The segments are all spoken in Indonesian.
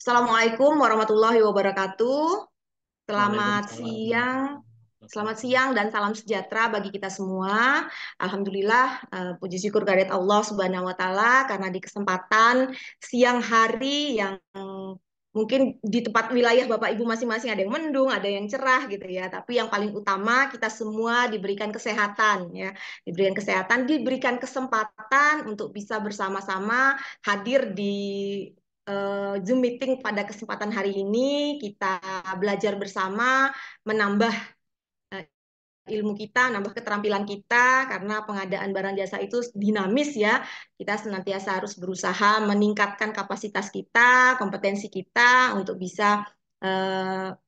Assalamualaikum warahmatullahi wabarakatuh. Selamat Waalaikumsalam siang, warahmatullahi selamat wabarakatuh. siang dan salam sejahtera bagi kita semua. Alhamdulillah, puji syukur kehadirat Allah Subhanahu wa Ta'ala karena di kesempatan siang hari yang mungkin di tempat wilayah Bapak Ibu masing-masing ada yang mendung, ada yang cerah gitu ya. Tapi yang paling utama kita semua diberikan kesehatan ya, diberikan kesehatan, diberikan kesempatan untuk bisa bersama-sama hadir di Zoom meeting pada kesempatan hari ini. Kita belajar bersama, menambah eh, ilmu kita, nambah keterampilan kita, karena pengadaan barang jasa itu dinamis ya. Kita senantiasa harus berusaha meningkatkan kapasitas kita, kompetensi kita untuk bisa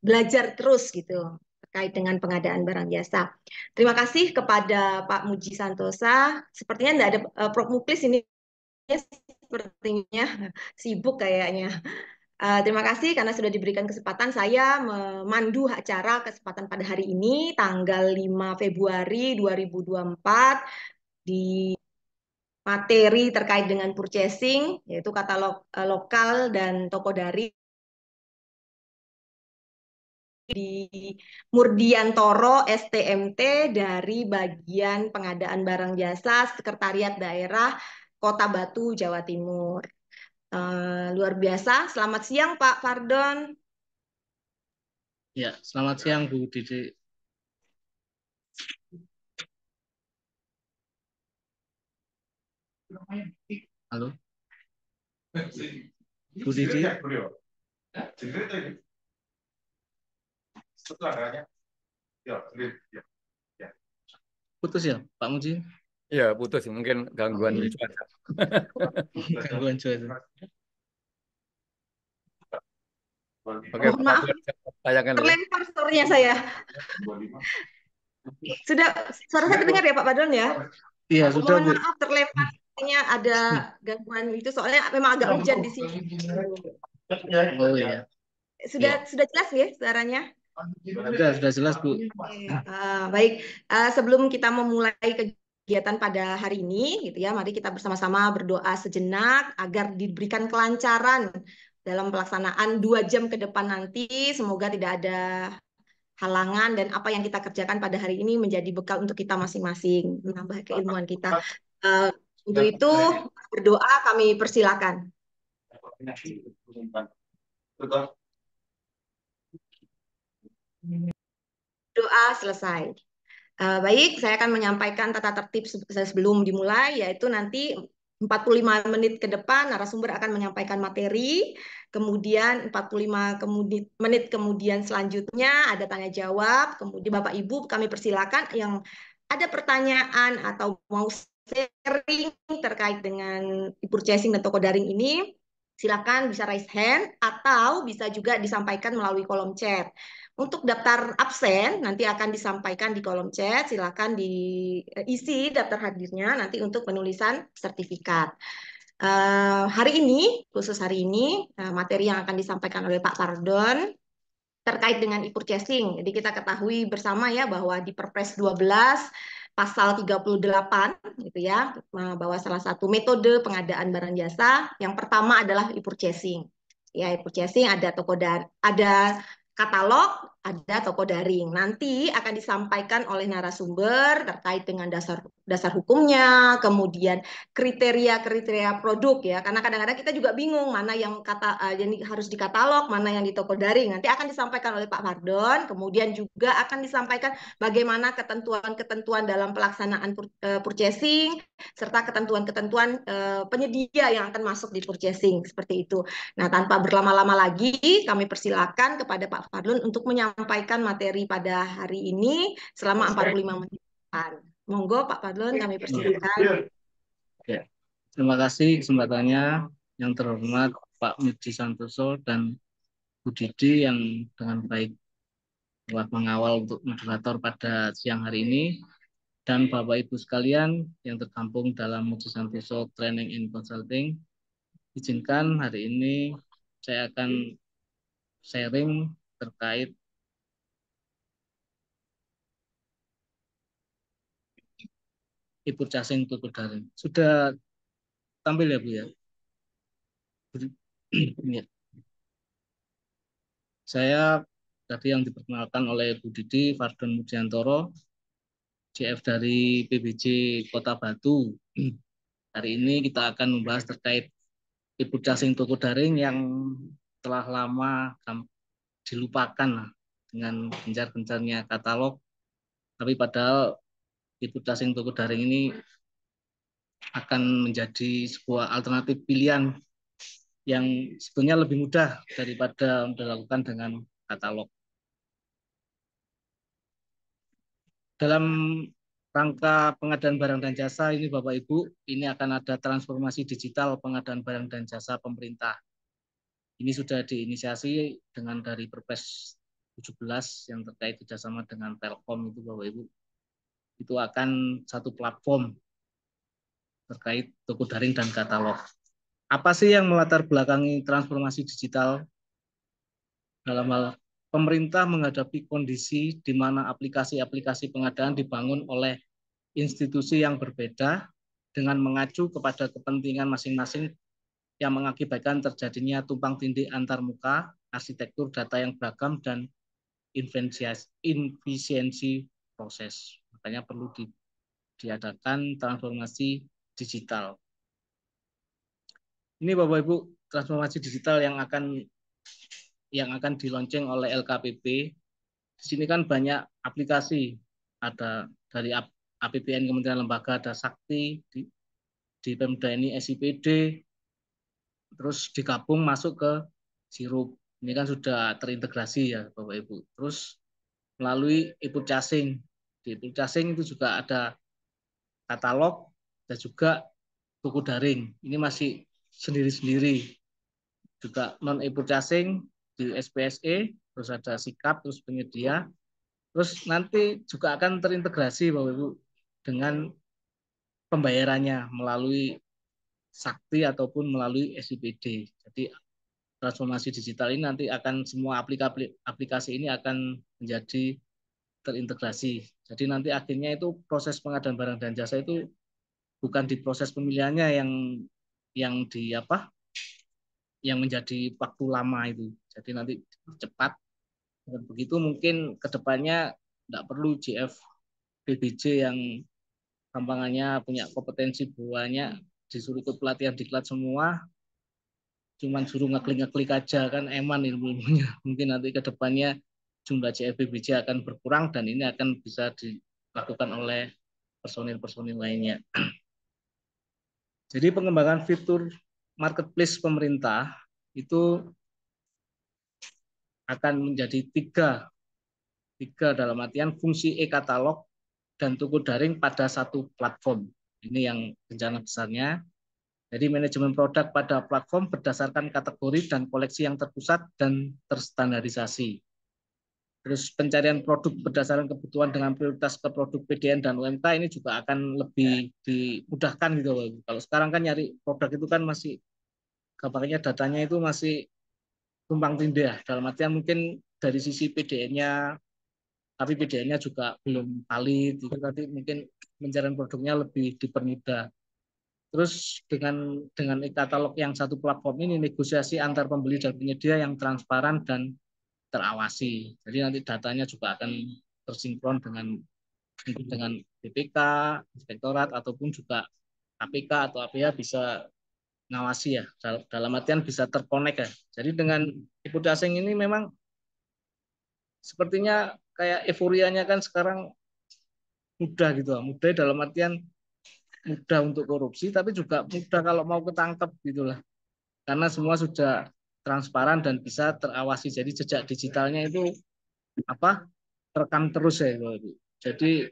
belajar terus gitu terkait dengan pengadaan barang jasa. Terima kasih kepada Pak Muji Santosa. Sepertinya tidak ada Prof. Muklis ini sepertinya sibuk kayaknya. Terima kasih karena sudah diberikan kesempatan saya memandu acara kesempatan pada hari ini tanggal 5 Februari 2024 di materi terkait dengan purchasing yaitu katalog lokal dan toko daring di Murdiantoro STMT dari bagian pengadaan barang jasa Sekretariat Daerah Kota Batu, Jawa Timur. Luar biasa. Selamat siang Pak Fardon. Ya, selamat siang Bu Didi. Halo, Bu Didi. Putus ya, Pak Muji? Iya, putus. Mungkin gangguan Oke. cuaca. Gangguan cuaca. Oke, Mohon Pak maaf, Fadil, saya tayangkan ya. terlempar storenya saya. Sudah, suara saya terdengar ya Pak Badon ya? Iya, sudah Mohon Bu. maaf terlempar, sepertinya ada gangguan itu soalnya memang agak hujan di sini. Oh iya. Sudah Iya. sudah jelas ya suaranya? Sudah jelas Bu. Oke, baik. Sebelum kita memulai kegiatan pada hari ini, gitu ya, mari kita bersama-sama berdoa sejenak agar diberikan kelancaran dalam pelaksanaan 2 jam ke depan nanti. Semoga tidak ada halangan dan apa yang kita kerjakan pada hari ini menjadi bekal untuk kita masing-masing, menambah keilmuan kita. Eh, untuk itu berdoa kami persilakan. Doa selesai. Baik, saya akan menyampaikan tata tertib sebelum dimulai, yaitu nanti 45 menit ke depan narasumber akan menyampaikan materi, kemudian 45 menit kemudian selanjutnya ada tanya jawab, kemudian Bapak Ibu kami persilakan yang ada pertanyaan atau mau sharing terkait dengan purchasing dan toko daring ini, silakan bisa raise hand atau bisa juga disampaikan melalui kolom chat. Untuk daftar absen nanti akan disampaikan di kolom chat, silakan diisi daftar hadirnya nanti untuk penulisan sertifikat. Hari ini, khusus hari ini, materi yang akan disampaikan oleh Pak Pardon terkait dengan e-purchasing. Jadi kita ketahui bersama ya bahwa di Perpres 12 pasal 38 gitu ya, bahwa salah satu metode pengadaan barang jasa yang pertama adalah e-purchasing. Ya, e-purchasing ada toko dan ada katalog, ada toko daring. Nanti akan disampaikan oleh narasumber terkait dengan dasar dasar hukumnya, kemudian kriteria-kriteria produk ya. Karena kadang-kadang kita juga bingung mana yang harus di katalog, mana yang di toko daring. Nanti akan disampaikan oleh Pak Fardon, kemudian juga akan disampaikan bagaimana ketentuan-ketentuan dalam pelaksanaan purchasing serta ketentuan-ketentuan penyedia yang akan masuk di purchasing seperti itu. Nah, tanpa berlama-lama lagi, kami persilakan kepada Pak Fadlun untuk menyampaikan materi pada hari ini selama 45 menit. Monggo Pak Fadlun, kami persilakan. Ya. Terima kasih kesempatannya yang terhormat Pak Muji Santoso dan Bu Didi yang dengan baik telah mengawal untuk moderator pada siang hari ini. Dan Bapak Ibu sekalian yang tergabung dalam Muji Santoso Training and Consulting, izinkan hari ini saya akan sharing terkait e-purchasing tutur daring. Sudah tampil ya Bu ya? Ya. Saya tadi yang diperkenalkan oleh Bu Didi, Fardon Mudiantoro, CF dari PBJ Kota Batu. Hari ini kita akan membahas terkait e-Putdasing toko daring yang telah lama dilupakan dengan gencar-gencarnya katalog. Tapi padahal e-Putdasing toko daring ini akan menjadi sebuah alternatif pilihan yang sebetulnya lebih mudah daripada dilakukan dengan katalog. Dalam rangka pengadaan barang dan jasa ini Bapak Ibu, ini akan ada transformasi digital pengadaan barang dan jasa pemerintah. Ini sudah diinisiasi dengan dari Perpres 17 yang terkait kerjasama dengan Telkom itu Bapak Ibu. Itu akan satu platform terkait toko daring dan katalog. Apa sih yang melatar belakangi transformasi digital? Dalam hal pemerintah menghadapi kondisi di mana aplikasi-aplikasi pengadaan dibangun oleh institusi yang berbeda dengan mengacu kepada kepentingan masing-masing yang mengakibatkan terjadinya tumpang tindih antar muka, arsitektur data yang beragam, dan efisiensi proses. Makanya perlu diadakan transformasi digital. Ini Bapak Ibu, transformasi digital yang akan dilonceng oleh LKPP. Di sini kan banyak aplikasi, ada dari APBN Kementerian Lembaga, ada Sakti, di Pemda ini SIPD, terus digabung masuk ke Sirup. Ini kan sudah terintegrasi ya Bapak Ibu. Terus melalui e-Putdasing. Di e-Putdasing itu juga ada katalog dan juga buku daring. Ini masih sendiri-sendiri. Juga non e-Putdasing di SPSE, terus ada Sikap, terus penyedia. Terus nanti juga akan terintegrasi Bapak Ibu dengan pembayarannya melalui Sakti ataupun melalui SIPD. Jadi transformasi digital ini nanti akan semua aplikasi ini akan menjadi terintegrasi. Jadi nanti akhirnya itu proses pengadaan barang dan jasa itu bukan di proses pemilihannya yang menjadi waktu lama itu. Jadi nanti cepat. Dan begitu mungkin kedepannya tidak perlu GF PBJ yang gampangannya punya kompetensi banyak, disuruh ikut pelatihan diklat semua, cuman suruh ngeklik-ngeklik aja kan eman ilmunya. Mungkin nanti ke depannya jumlah CFBBJ akan berkurang dan ini akan bisa dilakukan oleh personil-personil lainnya. Jadi pengembangan fitur marketplace pemerintah itu akan menjadi tiga dalam artian fungsi e-katalog dan toko daring pada satu platform. Ini yang rencana besarnya. Jadi manajemen produk pada platform berdasarkan kategori dan koleksi yang terpusat dan terstandarisasi. Terus pencarian produk berdasarkan kebutuhan dengan prioritas ke produk PDN dan UMK ini juga akan lebih dimudahkan gitu. Kalau sekarang kan nyari produk itu kan masih gampangnya datanya itu masih tumpang tindih ya. Dalam artian mungkin dari sisi PDN-nya, tapi PDN-nya juga belum valid. Itu tadi mungkin pencarian produknya lebih dipermudah. Terus dengan e-katalog yang satu platform ini negosiasi antar pembeli dan penyedia yang transparan dan terawasi. Jadi nanti datanya juga akan tersinkron dengan BPK, Inspektorat ataupun juga KPK atau APH bisa ngawasi ya. Dalam artian bisa terkonek ya. Jadi dengan e-Putdasing ini memang sepertinya kayak euforianya kan sekarang mudah gitu. Mudah dalam artian mudah untuk korupsi tapi juga mudah kalau mau ketangkep gitulah. Karena semua sudah transparan dan bisa terawasi. Jadi jejak digitalnya itu terekam terus ya. Jadi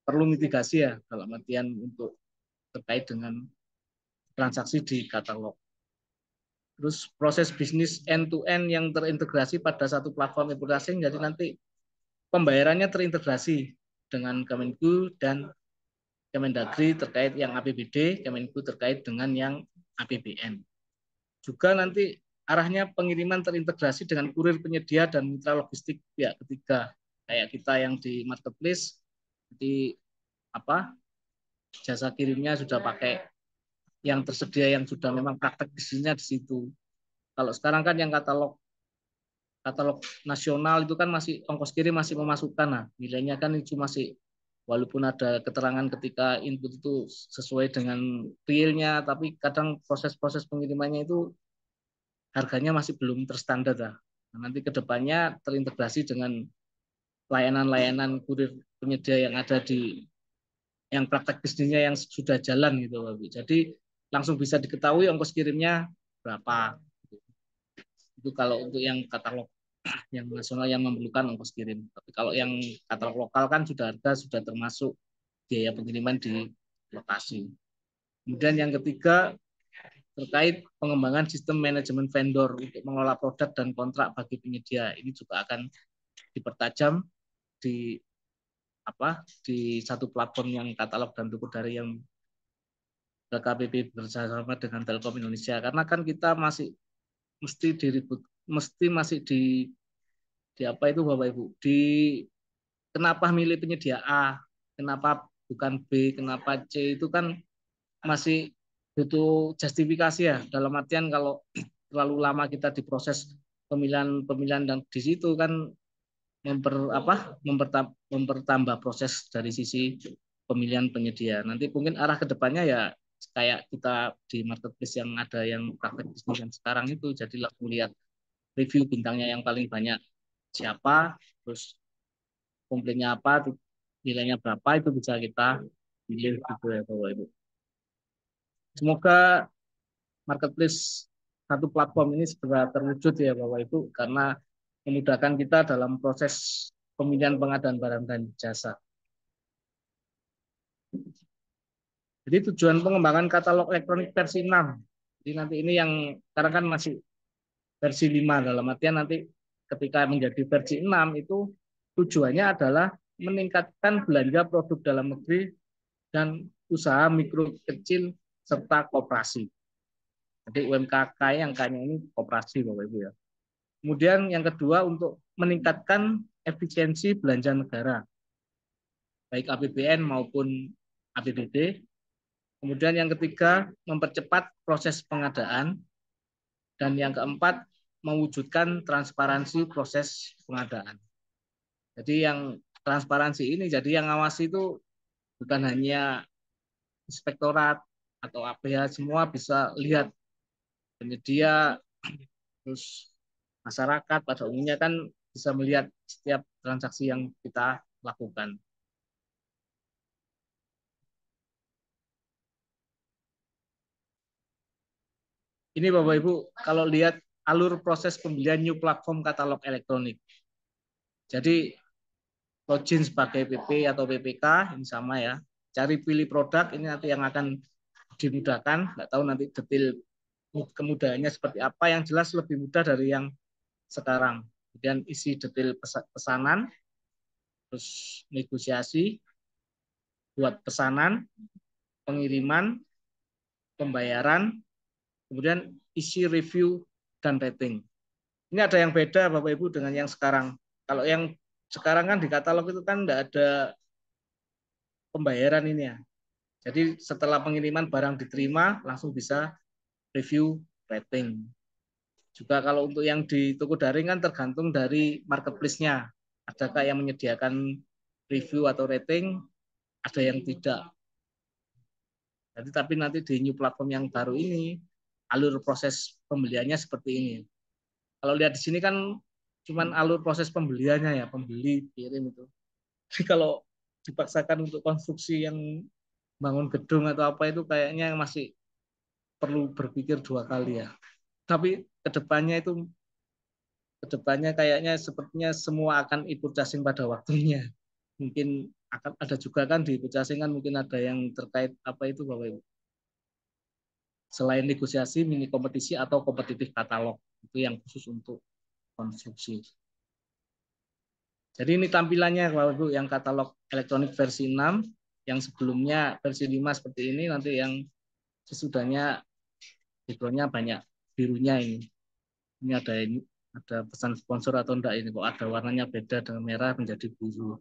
perlu mitigasi ya dalam artian untuk terkait dengan transaksi di katalog. Terus proses bisnis end to end yang terintegrasi pada satu platform e-Putdasing. Jadi nanti pembayarannya terintegrasi dengan Kemenku dan Kemendagri terkait yang APBD, Kemenku terkait dengan yang APBN. Juga nanti arahnya pengiriman terintegrasi dengan kurir penyedia dan mitra logistik pihak ketiga. Kayak kita yang di marketplace, jadi jasa kirimnya sudah pakai yang tersedia yang sudah memang praktek bisnisnya di situ. Kalau sekarang kan yang katalog katalog nasional itu kan masih ongkos kirim masih memasukkan. Nah, nilainya kan itu masih walaupun ada keterangan ketika input itu sesuai dengan realnya, tapi kadang proses-proses pengirimannya itu harganya masih belum terstandar. Nah, nanti kedepannya terintegrasi dengan layanan-layanan kurir penyedia yang ada di yang praktek bisnisnya yang sudah jalan gitu, Pak. Jadi langsung bisa diketahui ongkos kirimnya berapa. Itu kalau untuk yang katalog yang nasional yang memerlukan ongkos kirim. Tapi kalau yang katalog lokal kan sudah harga sudah termasuk biaya pengiriman di lokasi. Kemudian yang ketiga terkait pengembangan sistem manajemen vendor untuk mengelola produk dan kontrak bagi penyedia. Ini juga akan dipertajam di di satu platform yang katalog dan tuku dari yang KPP bersama dengan Telkom Indonesia, karena kan kita masih masih di apa itu Bapak Ibu, di kenapa milih penyedia A, kenapa bukan B, kenapa C, itu kan masih butuh justifikasi ya, dalam artian kalau terlalu lama kita diproses pemilihan dan di situ kan mempertambah proses dari sisi pemilihan penyedia. Nanti mungkin arah kedepannya ya kayak kita di marketplace yang ada yang praktek bisnis yang sekarang itu, jadi langsung lihat review bintangnya yang paling banyak siapa, terus komplainnya apa, nilainya berapa, itu bisa kita pilih gitu ya Bapak Ibu. Semoga marketplace satu platform ini segera terwujud ya Bapak Ibu, karena memudahkan kita dalam proses pemilihan pengadaan barang dan jasa. Jadi tujuan pengembangan katalog elektronik versi 6. Jadi nanti ini yang sekarang kan masih versi 5, dalam artian nanti ketika menjadi versi 6 itu tujuannya adalah meningkatkan belanja produk dalam negeri dan usaha mikro kecil serta koperasi. Jadi UMKK yang kayaknya ini koperasi Bapak Ibu ya. Kemudian yang kedua untuk meningkatkan efisiensi belanja negara, baik APBN maupun APBD. Kemudian yang ketiga mempercepat proses pengadaan. Dan yang keempat mewujudkan transparansi proses pengadaan. Jadi yang transparansi ini, jadi yang ngawasi itu bukan hanya inspektorat atau APH, semua bisa lihat penyedia, terus masyarakat pada umumnya kan bisa melihat setiap transaksi yang kita lakukan. Ini Bapak Ibu, kalau lihat alur proses pembelian new platform katalog elektronik. Jadi login sebagai PP atau PPK, ini sama ya. Cari pilih produk, ini nanti yang akan dimudahkan. Nggak tahu nanti detail kemudahannya seperti apa, yang jelas lebih mudah dari yang sekarang. Kemudian isi detail pesanan, terus negosiasi, buat pesanan, pengiriman, pembayaran, kemudian isi review dan rating. Ini ada yang beda Bapak Ibu dengan yang sekarang. Kalau yang sekarang kan di katalog itu kan enggak ada pembayaran ini ya. Jadi setelah pengiriman barang diterima langsung bisa review rating. Juga kalau untuk yang di toko daring kan tergantung dari marketplace-nya. Adakah yang menyediakan review atau rating, ada yang tidak. Jadi tapi nanti di new platform yang baru ini alur proses pembeliannya seperti ini. Kalau lihat di sini kan cuman alur proses pembeliannya ya, pembeli kirim itu. Jadi kalau dipaksakan untuk konstruksi yang bangun gedung atau apa itu kayaknya masih perlu berpikir 2 kali ya. Tapi kedepannya kayaknya sepertinya semua akan ikut casing pada waktunya. Mungkin akan ada juga kan di casing kan mungkin ada yang terkait apa itu Bapak Ibu. Selain negosiasi, mini kompetisi atau kompetitif katalog, itu yang khusus untuk konstruksi. Jadi ini tampilannya Bapak Ibu yang katalog elektronik versi 6, yang sebelumnya versi 5 seperti ini, nanti yang sesudahnya background-nya banyak birunya ini. Ini ada pesan sponsor atau enggak ini kok ada warnanya beda dengan merah menjadi biru.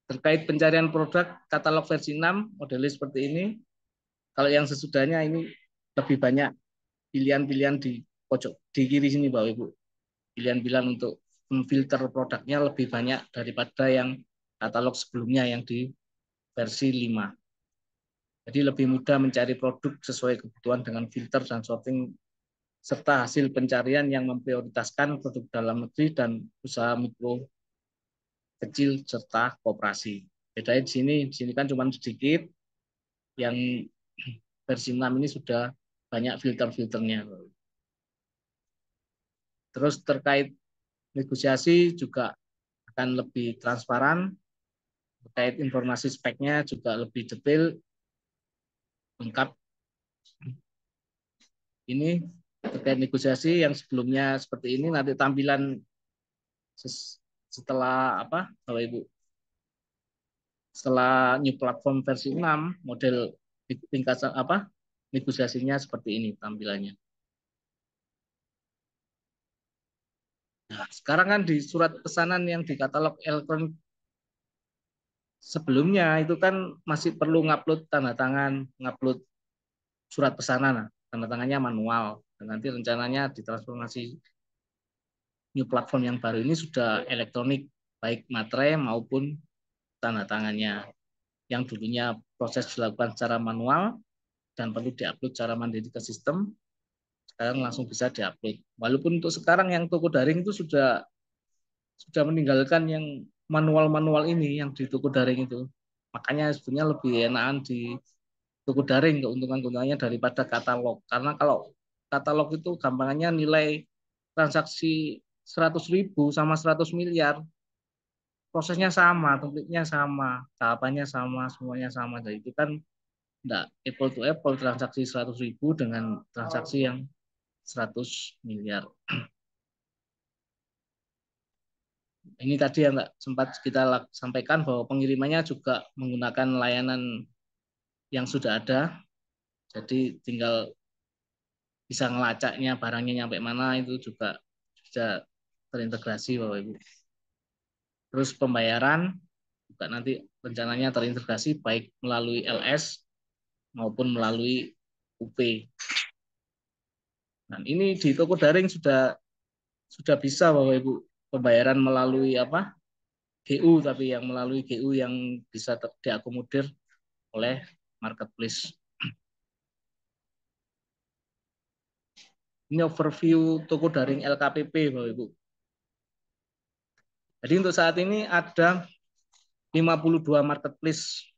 Terkait pencarian produk katalog versi 6 modelnya seperti ini. Kalau yang sesudahnya ini lebih banyak pilihan-pilihan di pojok di kiri sini Bapak Ibu. Pilihan-pilihan untuk memfilter produknya lebih banyak daripada yang katalog sebelumnya yang di versi 5. Jadi lebih mudah mencari produk sesuai kebutuhan dengan filter dan sorting serta hasil pencarian yang memprioritaskan produk dalam negeri dan usaha mikro kecil serta koperasi. Bedanya di sini kan cuma sedikit, yang versi 6 ini sudah banyak filter-filternya. Terus terkait negosiasi juga akan lebih transparan, terkait informasi speknya juga lebih detail, lengkap. Ini terkait negosiasi yang sebelumnya seperti ini, nanti tampilan setelah apa, Bapak Ibu, setelah new platform versi 6, model tingkat apa negosiasinya seperti ini tampilannya. Nah, sekarang kan di surat pesanan yang di katalog elektronik sebelumnya itu kan masih perlu ngupload tanda tangan, ngupload surat pesanan, tanda tangannya manual. Dan nanti rencananya ditransformasi new platform yang baru ini sudah elektronik, baik materai maupun tanda tangannya. Yang dulunya proses dilakukan secara manual dan perlu diupload secara mandiri ke sistem, sekarang langsung bisa diupload. Walaupun untuk sekarang yang toko daring itu sudah meninggalkan yang manual-manual ini yang di toko daring itu. Makanya sebenarnya lebih enakan di toko daring keuntungan-keuntungannya daripada katalog. Karena kalau katalog itu gampangannya nilai transaksi 100.000 sama 100 miliar, prosesnya sama, tempatnya sama, tahapannya sama, semuanya sama. Jadi itu kan enggak apple to apple transaksi 100.000 dengan transaksi yang 100 miliar. Ini tadi yang sempat kita sampaikan bahwa pengirimannya juga menggunakan layanan yang sudah ada. Jadi tinggal bisa ngelacaknya barangnya nyampe mana itu juga bisa terintegrasi Bapak Ibu. Terus pembayaran juga nanti rencananya terintegrasi baik melalui LS maupun melalui UP. Dan ini di toko daring sudah bisa Bapak Ibu pembayaran melalui apa? GU, tapi yang melalui GU yang bisa diakomodir oleh marketplace. Ini overview toko daring LKPP Bapak Ibu. Jadi untuk saat ini ada 52 marketplace.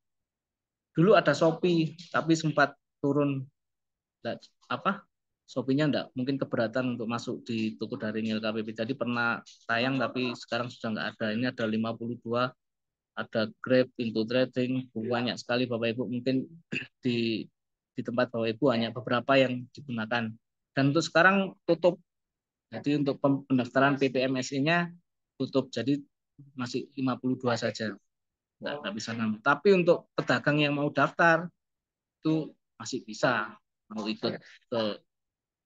Dulu ada Shopee, tapi sempat turun. Apa? Shopee-nya enggak, mungkin keberatan untuk masuk di toko daring LKPP. Jadi pernah tayang, tapi sekarang sudah enggak ada. Ini ada 52, ada Grab, Pintu Trading, banyak sekali Bapak Ibu. Mungkin di tempat Bapak Ibu hanya beberapa yang digunakan. Dan untuk sekarang tutup. Jadi untuk pendaftaran PPMSI-nya tutup. Jadi masih 52 saja. Nggak bisa nambah. Tapi untuk pedagang yang mau daftar itu masih bisa, mau ikut ke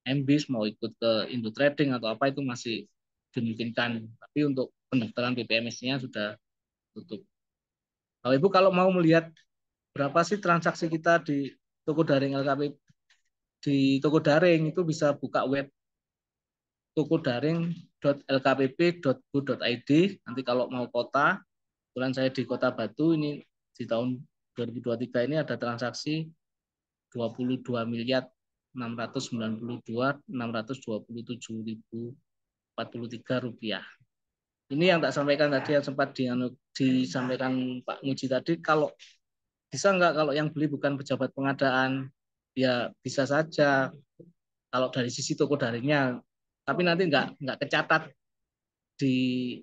MBIS, mau ikut ke Indo Trading atau apa itu masih dimungkinkan. Tapi untuk pendaftaran PPMS-nya sudah tutup. Kalau Ibu kalau mau melihat berapa sih transaksi kita di toko daring LKPP, di toko daring itu bisa buka web tokodaring.lkpp.go.id. Nanti kalau mau kota, kebetulan saya di Kota Batu, ini di tahun 2023 ini ada transaksi 22 miliar 692.627.043 rupiah. Ini yang tak sampaikan tadi, yang sempat disampaikan Pak Muji tadi, kalau bisa nggak kalau yang beli bukan pejabat pengadaan, ya bisa saja kalau dari sisi toko daringnya, tapi nanti nggak kecatat di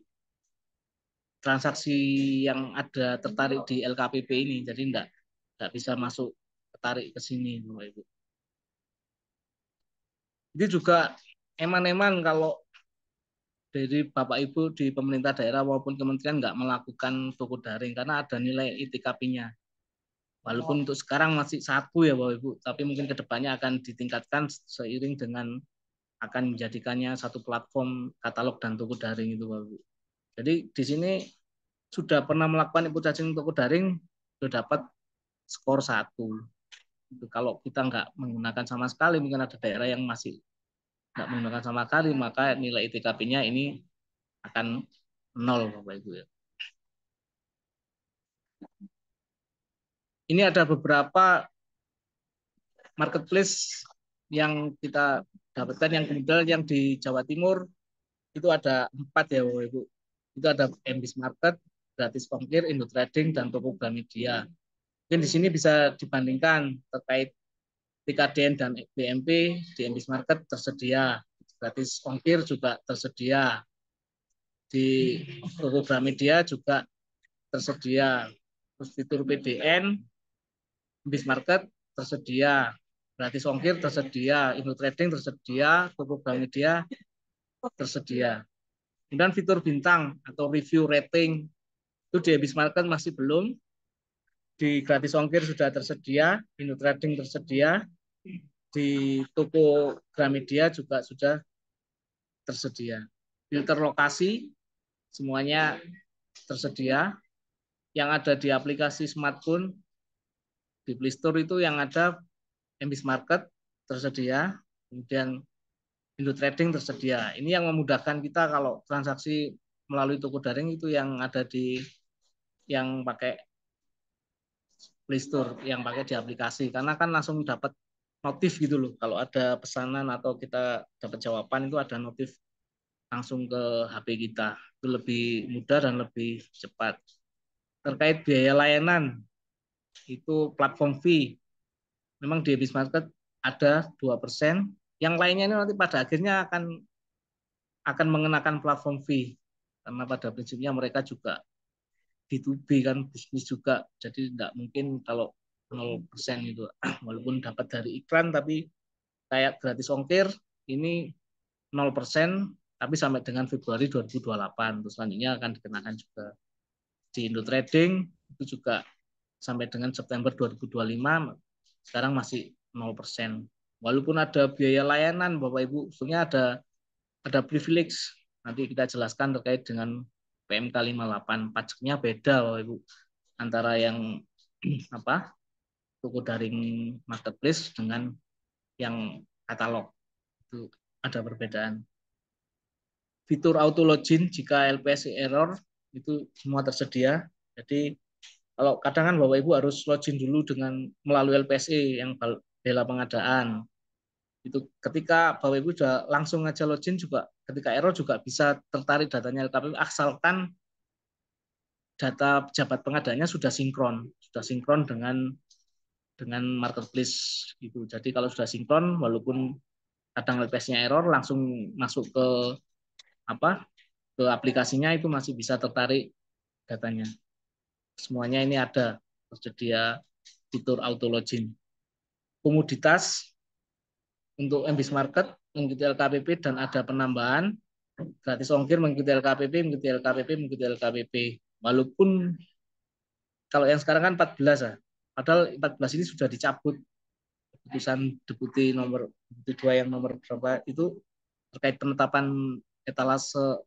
transaksi yang ada tertarik di LKPP ini, jadi nggak bisa masuk tertarik ke sini, Bapak Ibu. Ini juga eman-eman kalau dari Bapak Ibu di pemerintah daerah maupun kementerian nggak melakukan toko daring karena ada nilai ITKP-nya. Walaupun untuk sekarang masih 1 ya Bapak Ibu, tapi mungkin kedepannya akan ditingkatkan seiring dengan akan menjadikannya satu platform katalog dan toko daring itu Bapak Ibu. Jadi di sini sudah pernah melakukan input charging toko daring sudah dapat skor 1. Itu kalau kita nggak menggunakan sama sekali, mungkin ada daerah yang masih nggak menggunakan sama sekali, maka nilai ITKP-nya ini akan 0, Bapak Ibu ya. Ini ada beberapa marketplace yang kita dapatkan, yang kemudian yang di Jawa Timur itu ada 4 ya Bapak Ibu. Itu ada MBIS Market, Gratis Ongkir, Indo Trading, dan Toko Gramedia. Mungkin di sini bisa dibandingkan terkait TKDN dan BMP. Di MBIS Market tersedia, Gratis Ongkir juga tersedia, di Toko Gramedia juga tersedia. Terus fitur PDN, MBIS Market tersedia, Gratis Ongkir tersedia, Indo Trading tersedia, Toko Gramedia tersedia. Kemudian fitur bintang atau review rating itu di MBIS Market masih belum. Di Gratis Ongkir sudah tersedia, Indo Trading tersedia, di Toko Gramedia juga sudah tersedia. Filter lokasi semuanya tersedia. Yang ada di aplikasi smartphone di Play Store itu yang ada MBIS Market tersedia, kemudian Indo Trading tersedia. Ini yang memudahkan kita kalau transaksi melalui toko daring itu yang ada di yang pakai Play Store, yang pakai di aplikasi, karena kan langsung dapat notif gitu loh. Kalau ada pesanan atau kita dapat jawaban itu ada notif langsung ke HP kita. Itu lebih mudah dan lebih cepat. Terkait biaya layanan, itu platform fee. Memang di MBIS Market ada 2%. Yang lainnya ini nanti pada akhirnya akan mengenakan platform fee. Karena pada prinsipnya mereka juga B2B kan, bisnis juga. Jadi tidak mungkin kalau 0% itu. Walaupun dapat dari iklan, tapi kayak Gratis Ongkir, ini 0%, tapi sampai dengan Februari 2028. Terus selanjutnya akan dikenakan juga. Di Indo Trading, itu juga sampai dengan September 2025, sekarang masih 0%. Walaupun ada biaya layanan, Bapak Ibu, sebenarnya ada privilege. Nanti kita jelaskan terkait dengan PMK 58. Pajaknya beda, Bapak Ibu, antara yang apa toko daring marketplace dengan yang katalog. Itu ada perbedaan. Fitur auto login jika LPSI error itu semua tersedia. Jadi kalau kadang kan Bapak Ibu harus login dulu dengan melalui LPSI yang bela pengadaan. Itu ketika Bapak Ibu sudah langsung aja login juga, ketika error juga bisa tertarik datanya LKPP asalkan data pejabat pengadaannya sudah sinkron dengan marketplace gitu. Jadi kalau sudah sinkron, walaupun kadang LPS-nya error, langsung masuk ke aplikasinya itu masih bisa tertarik datanya. Semuanya ini ada tersedia fitur auto login. Komoditas untuk MBIS Market mengikuti LKPP dan ada penambahan Gratis Ongkir mengikuti LKPP, mengikuti LKPP, mengikuti LKPP. Walaupun kalau yang sekarang kan 14 ya. Padahal 14 ini sudah dicabut. Keputusan Deputi nomor Deputi 2 yang nomor berapa itu terkait penetapan etalase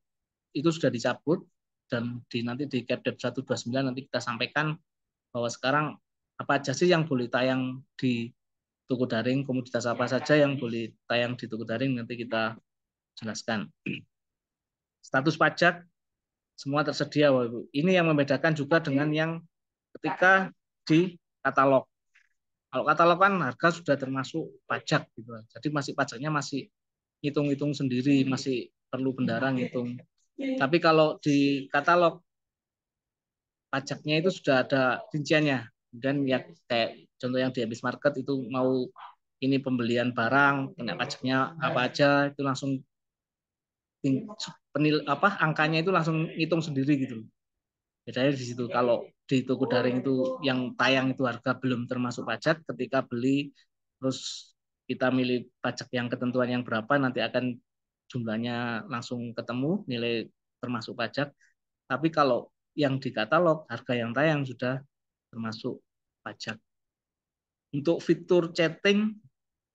itu sudah dicabut, dan nanti di Kepdep 129 nanti kita sampaikan bahwa sekarang apa aja sih yang boleh tayang di toko daring, komoditas apa saja yang boleh tayang di toko daring, nanti kita jelaskan. Status pajak semua tersedia, Bapak. Ini yang membedakan juga dengan yang ketika di katalog. Kalau katalog kan harga sudah termasuk pajak gitu. Jadi masih pajaknya masih hitung-hitung sendiri, masih perlu bendara ngitung. Tapi kalau di katalog pajaknya itu sudah ada rinciannya. Dan ya kayak contoh yang di MBIS Market itu mau ini pembelian barang, kena pajaknya apa aja, itu langsung angkanya itu langsung ngitung sendiri gitu. Bedanya di situ. Kalau di toko daring itu yang tayang itu harga belum termasuk pajak, ketika beli terus kita milih pajak yang ketentuan yang berapa, nanti akan jumlahnya langsung ketemu nilai termasuk pajak. Tapi kalau yang di katalog harga yang tayang sudah termasuk pajak. Untuk fitur chatting,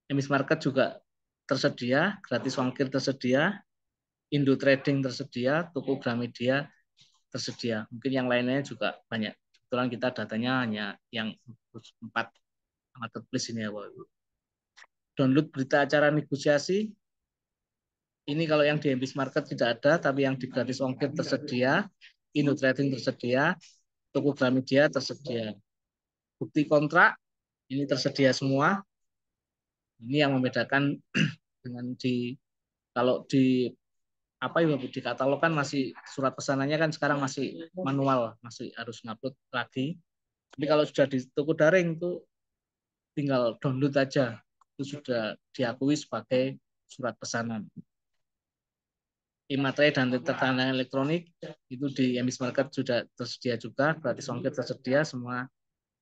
MBIS Market juga tersedia, Gratis Ongkir tersedia, Indo Trading tersedia, Toko Gramedia tersedia. Mungkin yang lainnya juga banyak. Kebetulan kita datanya hanya yang 4 marketplace ini ya, Bapak Ibu. Download berita acara negosiasi. Ini kalau yang di Embis Market tidak ada, tapi yang di gratis ongkir tersedia, Indo Trading tersedia, toko Gramedia tersedia. Bukti kontrak ini tersedia semua. Ini yang membedakan dengan kalau di apa ya Bu, di katalog kan masih surat pesanannya kan sekarang masih manual, masih harus ngupload lagi. Tapi kalau sudah di toko daring itu tinggal download aja, itu sudah diakui sebagai surat pesanan. E-materai dan tanda elektronik itu di Embis Market sudah tersedia juga, gratis ongkir tersedia, semua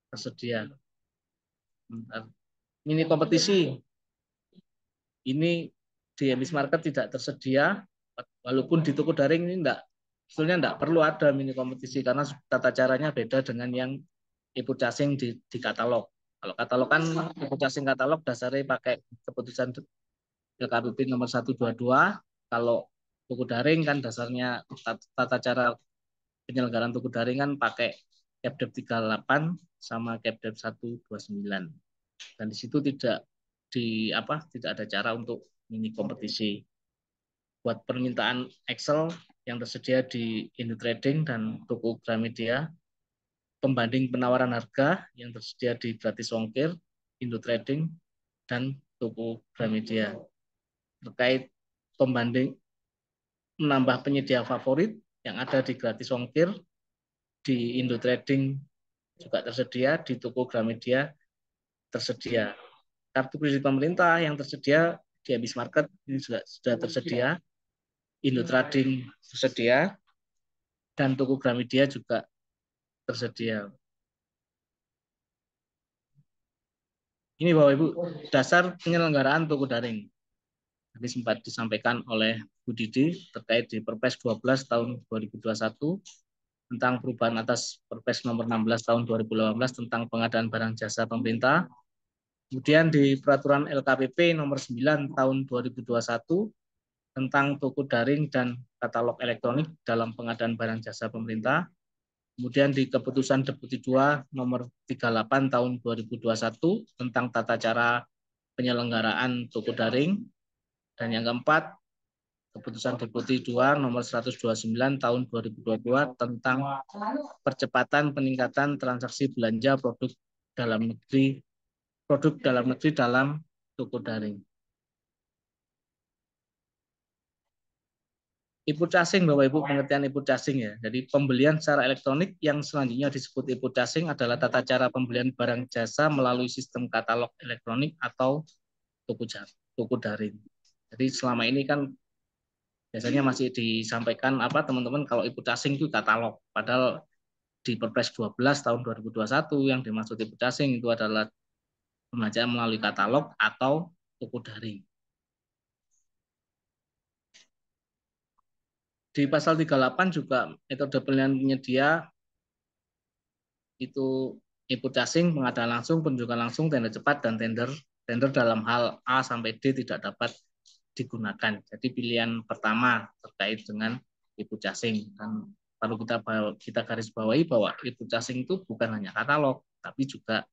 tersedia. Bentar. Ini kompetisi, ini di Embis Market tidak tersedia, walaupun di toko daring ini sebetulnya enggak perlu ada mini kompetisi karena tata caranya beda dengan yang e-purchasing di katalog. Kalau katalog kan e-purchasing katalog dasarnya pakai keputusan LKPP nomor 122. Kalau toko daring kan dasarnya tata cara penyelenggaraan toko daring kan pakai Capdev 38 sama Capdev 129. Dan di situ tidak ada cara untuk mini kompetisi. Buat permintaan Excel yang tersedia di Indo Trading dan toko Gramedia, pembanding penawaran harga yang tersedia di gratis ongkir, Indo Trading, dan toko Gramedia. Terkait pembanding menambah penyedia favorit yang ada di gratis ongkir, di Indo Trading juga tersedia, di toko Gramedia tersedia. Kartu kredit pemerintah yang tersedia di Embis Market ini sudah tersedia, Indo Trading tersedia, dan toko Gramedia juga tersedia. Ini Bapak Ibu, dasar penyelenggaraan toko daring. Tadi sempat disampaikan oleh Bu Didi terkait di Perpres 12 tahun 2021 tentang perubahan atas Perpres nomor 16 tahun 2018 tentang pengadaan barang jasa pemerintah. Kemudian di Peraturan LKPP nomor 9 tahun 2021 tentang toko daring dan katalog elektronik dalam pengadaan barang jasa pemerintah. Kemudian di Keputusan Deputi 2 nomor 38 tahun 2021 tentang tata cara penyelenggaraan toko daring. Dan yang keempat, Keputusan Deputi 2 nomor 129 tahun 2022 tentang percepatan peningkatan transaksi belanja produk dalam negeri dalam toko daring. E-purchasing, Bapak Ibu, pengertian e-purchasing ya. Jadi pembelian secara elektronik yang selanjutnya disebut e-purchasing adalah tata cara pembelian barang jasa melalui sistem katalog elektronik atau toko daring. Jadi selama ini kan biasanya masih disampaikan teman-teman kalau e-purchasing itu katalog. Padahal di Perpres 12 tahun 2021 yang dimaksud e-purchasing itu adalah pembayaran melalui katalog atau toko daring. Di pasal 38 juga metode pilihan penyedia itu e-purchasing, pengadaan langsung, penunjukan langsung, tender cepat, dan tender dalam hal A sampai D tidak dapat digunakan. Jadi pilihan pertama terkait dengan e-purchasing. Dan perlu kita garis bawahi bahwa e-purchasing itu bukan hanya katalog, tapi juga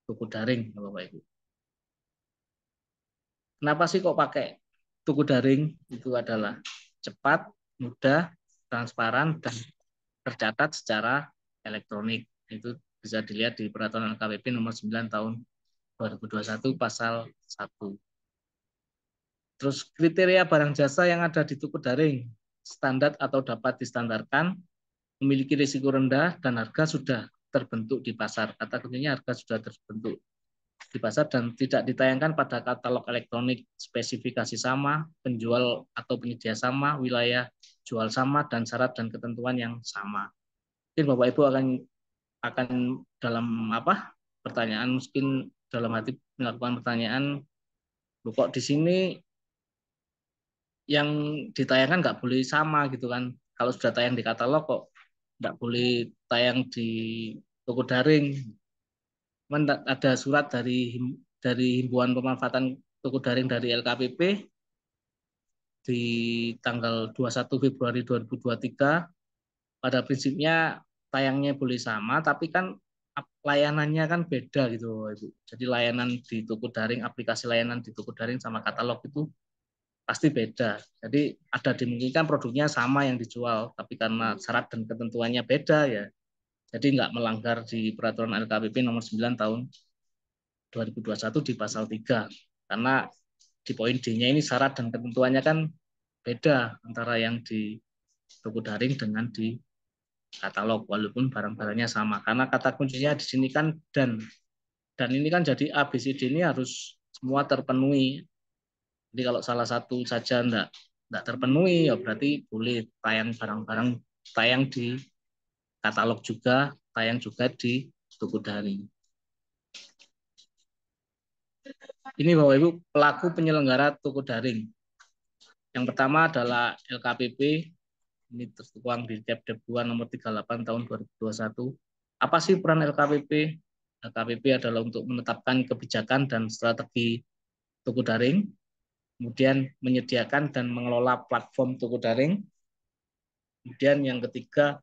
toko daring, Bapak Ibu. Kenapa sih kok pakai toko daring? Itu adalah cepat, mudah, transparan, dan tercatat secara elektronik. Itu bisa dilihat di Peraturan LKPP nomor 9 tahun 2021 pasal 1. Terus kriteria barang jasa yang ada di toko daring, standar atau dapat distandarkan, memiliki risiko rendah, dan harga sudah terbentuk di pasar. Kata kuncinya harga sudah terbentuk di pasar dan tidak ditayangkan pada katalog elektronik, spesifikasi sama, penjual atau penyedia sama, wilayah jual sama, dan syarat dan ketentuan yang sama. Mungkin Bapak Ibu akan dalam pertanyaan, mungkin dalam hati melakukan pertanyaan, kok di sini yang ditayangkan nggak boleh sama gitu kan? Kalau sudah tayang di katalog kok nggak boleh tayang di toko daring? Ada surat dari Himbauan Pemanfaatan Toko Daring dari LKPP di tanggal 21 Februari 2023. Pada prinsipnya tayangnya boleh sama, tapi kan layanannya kan beda gitu, Ibu. Jadi layanan di toko daring, aplikasi layanan di toko daring sama katalog itu pasti beda. Jadi ada dimungkinkan produknya sama yang dijual, tapi karena syarat dan ketentuannya beda ya, jadi nggak melanggar di peraturan LKPP nomor 9 tahun 2021 di pasal 3. Karena di poin D-nya ini syarat dan ketentuannya kan beda antara yang di toko daring dengan di katalog, walaupun barang-barangnya sama. Karena kata kuncinya di sini kan dan ini kan jadi A, B, C, D ini harus semua terpenuhi. Jadi kalau salah satu saja enggak terpenuhi, ya berarti boleh tayang barang-barang, tayang di katalog juga, tayang juga di toko daring. Ini Bapak Ibu pelaku penyelenggara toko daring. Yang pertama adalah LKPP, ini tertuang di Kepdep 2 nomor 38 tahun 2021. Apa sih peran LKPP? LKPP adalah untuk menetapkan kebijakan dan strategi toko daring, kemudian menyediakan dan mengelola platform toko daring, kemudian yang ketiga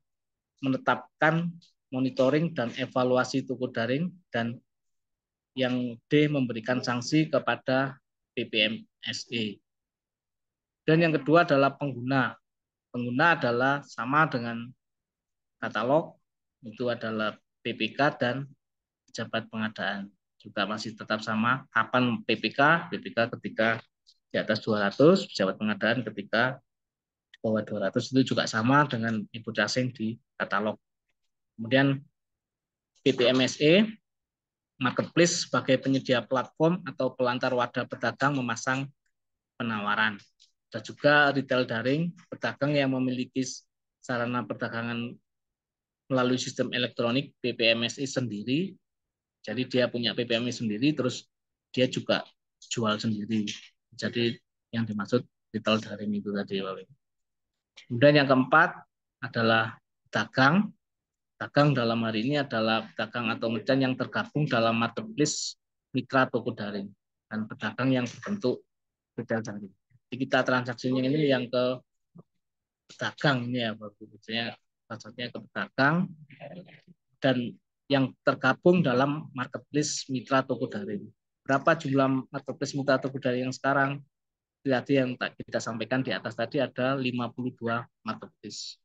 menetapkan monitoring dan evaluasi toko daring, dan yang D memberikan sanksi kepada PPMSE. Dan yang kedua adalah pengguna. Pengguna adalah sama dengan katalog, itu adalah PPK dan pejabat pengadaan. Juga masih tetap sama. Kapan PPK? PPK ketika di atas 200, pejabat pengadaan ketika di bawah 200 itu juga sama dengan input asing di katalog. Kemudian PPMSE, marketplace sebagai penyedia platform atau pelantar wadah pedagang memasang penawaran. Dan juga retail daring, pedagang yang memiliki sarana perdagangan melalui sistem elektronik PPMSI sendiri. Jadi dia punya PPMSI sendiri, terus dia juga jual sendiri. Jadi yang dimaksud retail daring itu tadi. Kemudian yang keempat adalah dagang. Dagang dalam hari ini adalah pedagang atau merchant yang tergabung dalam marketplace mitra toko daring dan pedagang yang berbentuk retail daring. Jadi kita transaksinya ini yang ke pedagang ini ya, maksudnya ke pedagang dan yang tergabung dalam marketplace mitra toko daring. Berapa jumlah marketplace mitra toko daring yang sekarang? Tadi yang kita sampaikan di atas tadi ada 52 marketplace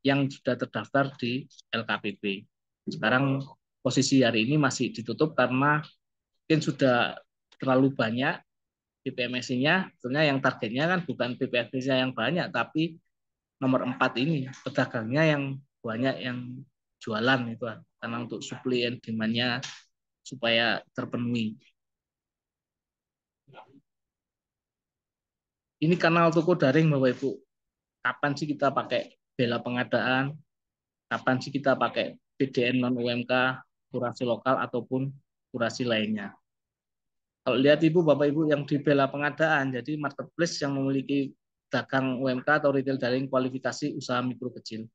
yang sudah terdaftar di LKPP. Sekarang posisi hari ini masih ditutup karena mungkin sudah terlalu banyak PPMSI-nya. Sebenarnya yang targetnya kan bukan PPMSI-nya yang banyak, tapi nomor 4 ini pedagangnya yang banyak yang jualan itu, karena untuk supply and demand-nya supaya terpenuhi. Ini kanal toko daring Bapak Ibu. Kapan sih kita pakai bela pengadaan? Kapan sih kita pakai PDN non UMK, kurasi lokal ataupun kurasi lainnya? Kalau lihat Ibu Bapak Ibu yang di bela pengadaan, jadi marketplace yang memiliki dagang UMK atau retail daring kualifikasi usaha mikro kecil.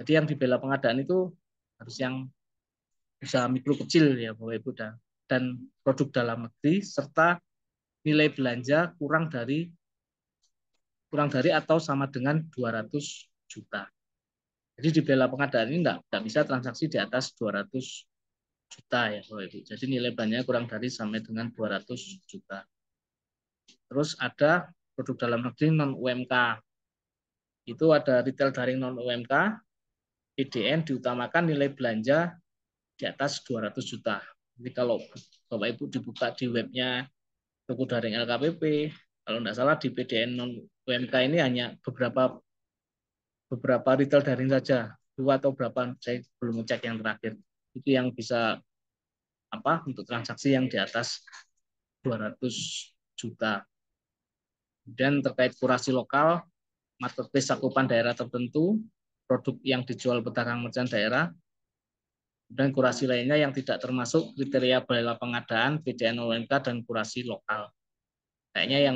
Jadi yang di bela pengadaan itu harus yang usaha mikro kecil ya Bapak Ibu, dan produk dalam negeri serta nilai belanja kurang dari atau sama dengan 200 juta. Jadi di bela pengadaan ini enggak bisa transaksi di atas 200 juta ya Bapak Ibu. Jadi nilai belanjanya kurang dari sampai dengan 200 juta. Terus ada produk dalam negeri non UMK. Itu ada retail daring non UMK, PDN diutamakan nilai belanja di atas 200 juta. Jadi kalau Bapak Ibu dibuka di webnya toko daring LKPP, kalau tidak salah di PDN non UMK ini hanya beberapa retail daring saja, 2 atau berapa, saya belum ngecek yang terakhir. Itu yang bisa untuk transaksi yang di atas 200 juta. Dan terkait kurasi lokal, marketplace cakupan daerah tertentu, produk yang dijual pedagang merchant daerah, dan kurasi lainnya yang tidak termasuk kriteria bela pengadaan, PDN UMK dan kurasi lokal. Kayaknya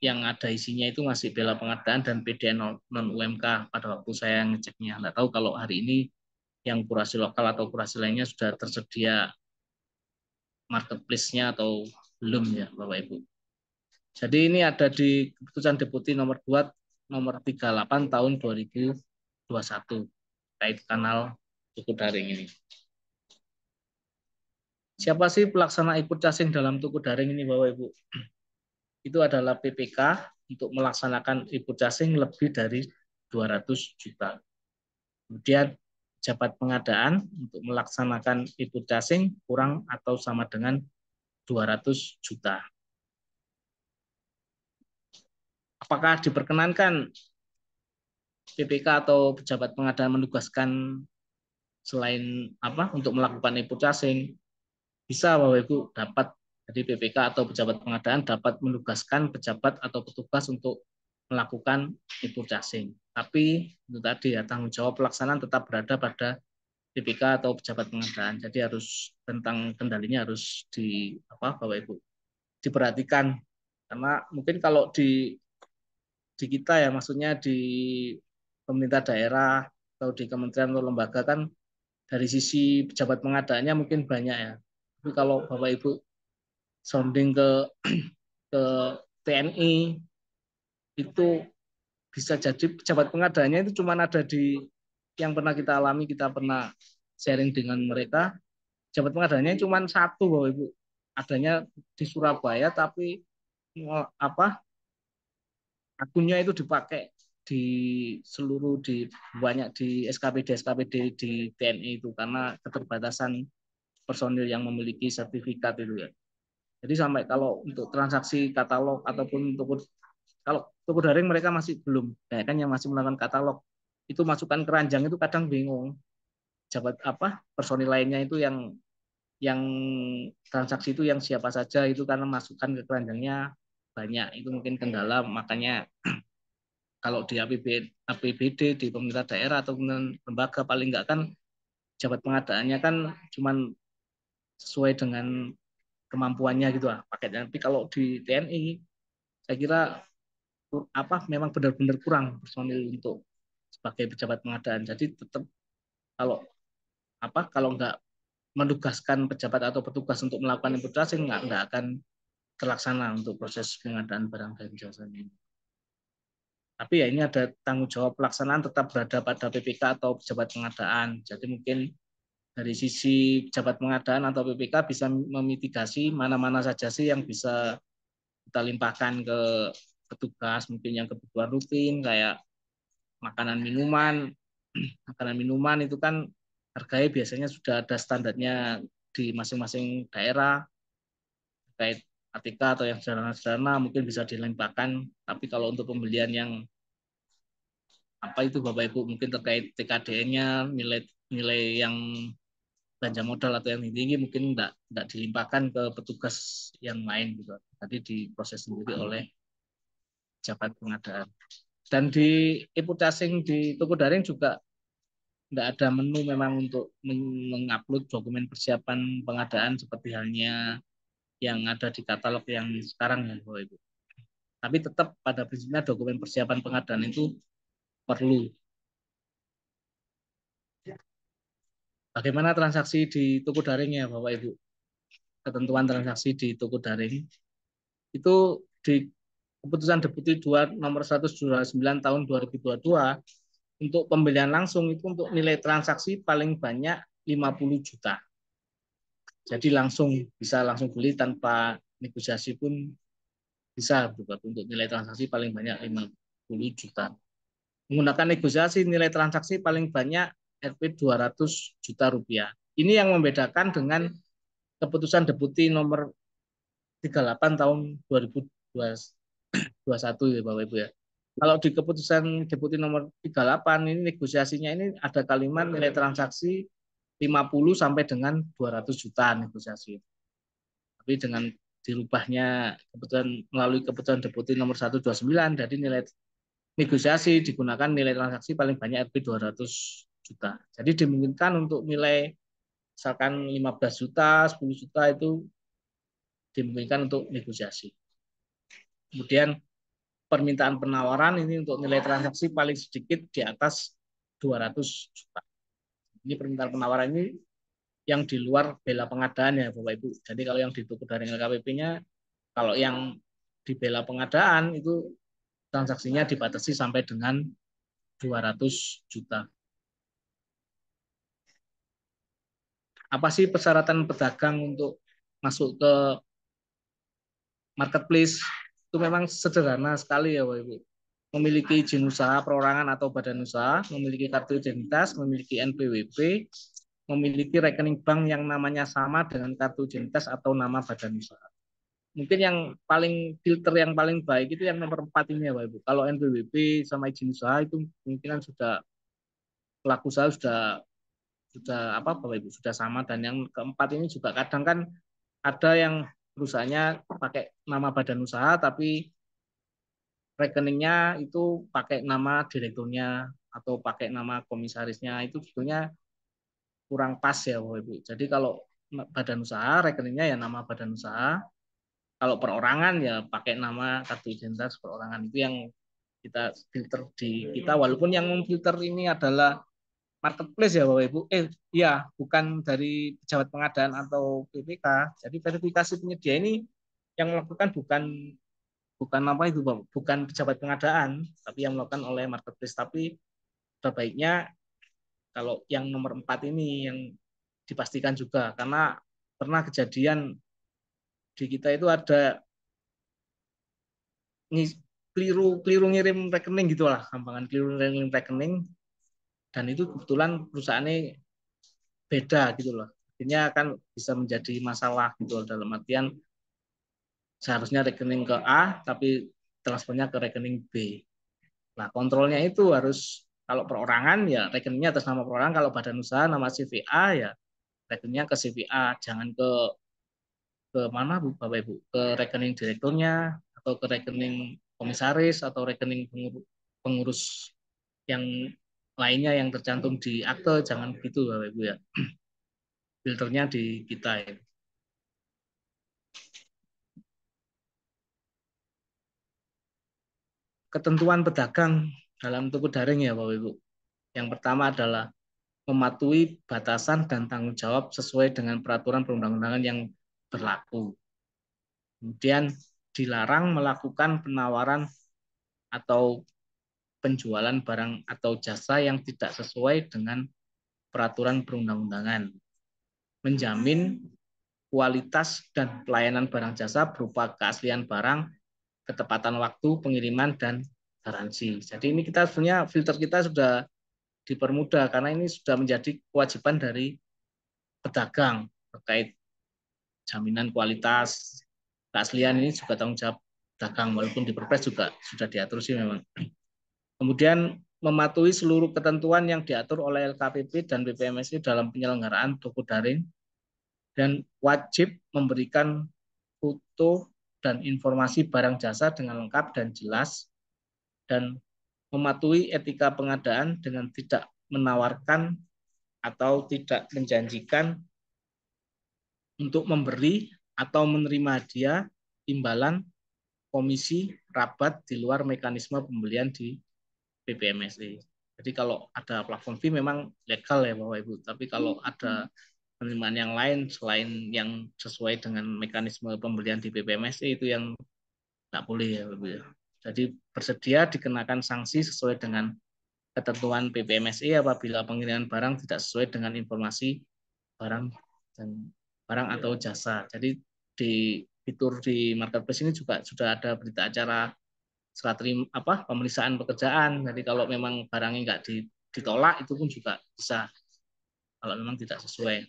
yang ada isinya itu masih bela pengadaan dan PDN non UMK pada waktu saya ngeceknya. Nggak tahu kalau hari ini yang kurasi lokal atau kurasi lainnya sudah tersedia marketplace-nya atau belum ya Bapak Ibu. Jadi ini ada di keputusan Deputi nomor 2 nomor 38 tahun 2021 terkait kanal toko daring ini. Siapa sih pelaksana e-purchasing dalam toko daring ini Bapak Ibu? itu adalah PPK untuk melaksanakan e-purchasing lebih dari 200 juta. Kemudian pejabat pengadaan untuk melaksanakan e-purchasing kurang atau sama dengan 200 juta. Apakah diperkenankan PPK atau pejabat pengadaan menugaskan selain apa untuk melakukan e-purchasing? Bisa Bapak Ibu dapat, jadi PPK atau pejabat pengadaan dapat menugaskan pejabat atau petugas untuk melakukan e-purchasing. Tapi itu tadi ya, tanggung jawab pelaksanaan tetap berada pada PPK atau pejabat pengadaan. Jadi harus tentang kendalinya harus di apa Bapak Ibu diperhatikan, karena mungkin kalau di kita ya, maksudnya di pemerintah daerah atau di kementerian atau lembaga kan dari sisi pejabat pengadaannya mungkin banyak ya. Tapi kalau Bapak Ibu sounding ke TNI itu bisa jadi pejabat pengadaannya itu cuma ada di yang pernah kita alami, kita pernah sharing dengan mereka, pejabat pengadaannya cuma satu Bapak Ibu, adanya di Surabaya, tapi apa akunnya itu dipakai di seluruh di banyak di SKPD di TNI itu karena keterbatasan personil yang memiliki sertifikat itu ya. Jadi sampai kalau untuk transaksi katalog ataupun untuk kalau toko daring mereka masih belum, ya kan yang masih melakukan katalog itu masukkan keranjang itu kadang bingung. Jabat apa personil lainnya itu yang transaksi itu yang siapa saja itu karena masukkan ke keranjangnya banyak, itu mungkin kendala. Makanya kalau di APBD di pemerintah daerah atau lembaga paling enggak kan jabat pengadaannya kan cuman sesuai dengan kemampuannya gitu lah paketnya. Tapi kalau di TNI saya kira apa memang benar-benar kurang personil untuk sebagai pejabat pengadaan. Jadi tetap kalau apa kalau nggak menugaskan pejabat atau petugas untuk melakukan infiltrasi nggak akan terlaksana untuk proses pengadaan barang dan jasa ini. Tapi ya ini ada tanggung jawab pelaksanaan tetap berada pada PPK atau pejabat pengadaan. Jadi mungkin dari sisi pejabat pengadaan atau PPK bisa memitigasi mana-mana saja sih yang bisa kita limpahkan ke petugas, mungkin yang kebutuhan rutin kayak makanan minuman. Makanan minuman itu kan harganya biasanya sudah ada standarnya di masing-masing daerah, terkait ATK atau yang sederhana-sederhana mungkin bisa dilimpahkan. Tapi kalau untuk pembelian yang apa itu Bapak Ibu mungkin terkait TKDN-nya, nilai nilai yang belanja modal atau yang tinggi mungkin enggak dilimpahkan ke petugas yang lain gitu. Tadi diproses sendiri oleh pejabat pengadaan. Dan di e-purchasing di toko daring juga enggak ada menu memang untuk mengupload dokumen persiapan pengadaan seperti halnya yang ada di katalog yang sekarang ya Bapak Ibu. Tapi tetap pada prinsipnya dokumen persiapan pengadaan itu perlu. Bagaimana transaksi di toko daring ya Bapak Ibu? Ketentuan transaksi di toko daring itu di Keputusan Deputi 2 nomor 129 tahun 2022 untuk pembelian langsung itu untuk nilai transaksi paling banyak 50 juta. Jadi bisa langsung beli tanpa negosiasi pun bisa untuk nilai transaksi paling banyak 50 juta. Menggunakan negosiasi nilai transaksi paling banyak Rp 200 juta rupiah. Ini yang membedakan dengan Keputusan Deputi nomor 38 tahun 2021 ya Bapak Ibu ya. Kalau di Keputusan Deputi nomor 38 ini negosiasinya ini ada kalimat nilai transaksi 50 sampai dengan 200 juta negosiasi. Tapi dengan dirubahnya melalui Keputusan Deputi nomor 129 jadi nilai negosiasi digunakan nilai transaksi paling banyak Rp 200 juta. Jadi dimungkinkan untuk nilai misalkan 15 juta, 10 juta itu dimungkinkan untuk negosiasi. Kemudian permintaan penawaran ini untuk nilai transaksi paling sedikit di atas 200 juta. Ini permintaan penawaran ini yang di luar bela pengadaan ya Bapak Ibu. Jadi kalau yang di toko daring LKPP-nya, kalau yang di bela pengadaan itu transaksinya dibatasi sampai dengan 200 juta. Apa sih persyaratan pedagang untuk masuk ke marketplace? Itu itu memang sederhana sekali ya Bapak Ibu. Memiliki izin usaha perorangan atau badan usaha, memiliki kartu identitas, memiliki NPWP, memiliki rekening bank yang namanya sama dengan kartu identitas atau nama badan usaha. Mungkin yang paling filter yang paling baik itu yang nomor 4 ini ya Bapak Ibu. Kalau NPWP sama izin usaha itu kemungkinan sudah pelaku usaha sudah apa Bapak Ibu sudah sama, dan yang keempat ini juga kadang kan ada yang perusahaannya pakai nama badan usaha tapi rekeningnya itu pakai nama direkturnya atau pakai nama komisarisnya, itu sebetulnya kurang pas ya Bapak Ibu. Jadi kalau badan usaha rekeningnya ya nama badan usaha, kalau perorangan ya pakai nama kartu identitas perorangan. Itu yang kita filter di kita, walaupun yang memfilter ini adalah marketplace ya Bapak Ibu. Ya, bukan dari pejabat pengadaan atau PPK. Jadi verifikasi penyedia ini yang melakukan bukan bukan apa itu Bapak, bukan pejabat pengadaan, tapi yang melakukan oleh marketplace. Tapi sebaiknya kalau yang nomor 4 ini yang dipastikan juga, karena pernah kejadian di kita itu ada keliru keliru ngirim rekening gitulah, gampangan keliru ngirim rekening, dan itu kebetulan perusahaannya beda gitu loh. Akhirnya kan bisa menjadi masalah gitu loh, dalam artian seharusnya rekening ke A tapi transfernya ke rekening B. Nah, kontrolnya itu harus kalau perorangan ya rekeningnya atas nama perorangan, kalau badan usaha nama CVA ya rekeningnya ke CVA, jangan ke mana Bu Bapak Ibu, ke rekening direkturnya atau ke rekening komisaris atau rekening pengurus yang lainnya yang tercantum di akte, jangan begitu Bapak Ibu ya. Filternya di kita ya. Ketentuan pedagang dalam toko daring ya Bapak Ibu. Yang pertama adalah mematuhi batasan dan tanggung jawab sesuai dengan peraturan perundang-undangan yang berlaku. Kemudian dilarang melakukan penawaran atau penjualan barang atau jasa yang tidak sesuai dengan peraturan perundang-undangan. Menjamin kualitas dan pelayanan barang jasa berupa keaslian barang, ketepatan waktu pengiriman, dan garansi. Jadi ini kita sebenarnya filter kita sudah dipermudah karena ini sudah menjadi kewajiban dari pedagang terkait jaminan kualitas, keaslian, ini juga tanggung jawab pedagang, walaupun di Perpres juga sudah diatur sih memang. Kemudian mematuhi seluruh ketentuan yang diatur oleh LKPP dan BPMSI dalam penyelenggaraan toko daring, dan wajib memberikan foto dan informasi barang jasa dengan lengkap dan jelas, dan mematuhi etika pengadaan dengan tidak menawarkan atau tidak menjanjikan untuk memberi atau menerima hadiah, imbalan, komisi, rabat di luar mekanisme pembelian di BPMSI. Jadi kalau ada platform fee memang legal ya Bapak Ibu, tapi kalau ada penerimaan yang lain selain yang sesuai dengan mekanisme pembelian di BPMSI itu yang nggak boleh ya Bapak Ibu. Jadi bersedia dikenakan sanksi sesuai dengan ketentuan BPMSI apabila pengiriman barang tidak sesuai dengan informasi barang dan barang atau jasa. Jadi di fitur di marketplace ini juga sudah ada berita acara serah terima pemeriksaan pekerjaan. Jadi kalau memang barangnya nggak ditolak itu pun juga bisa kalau memang tidak sesuai.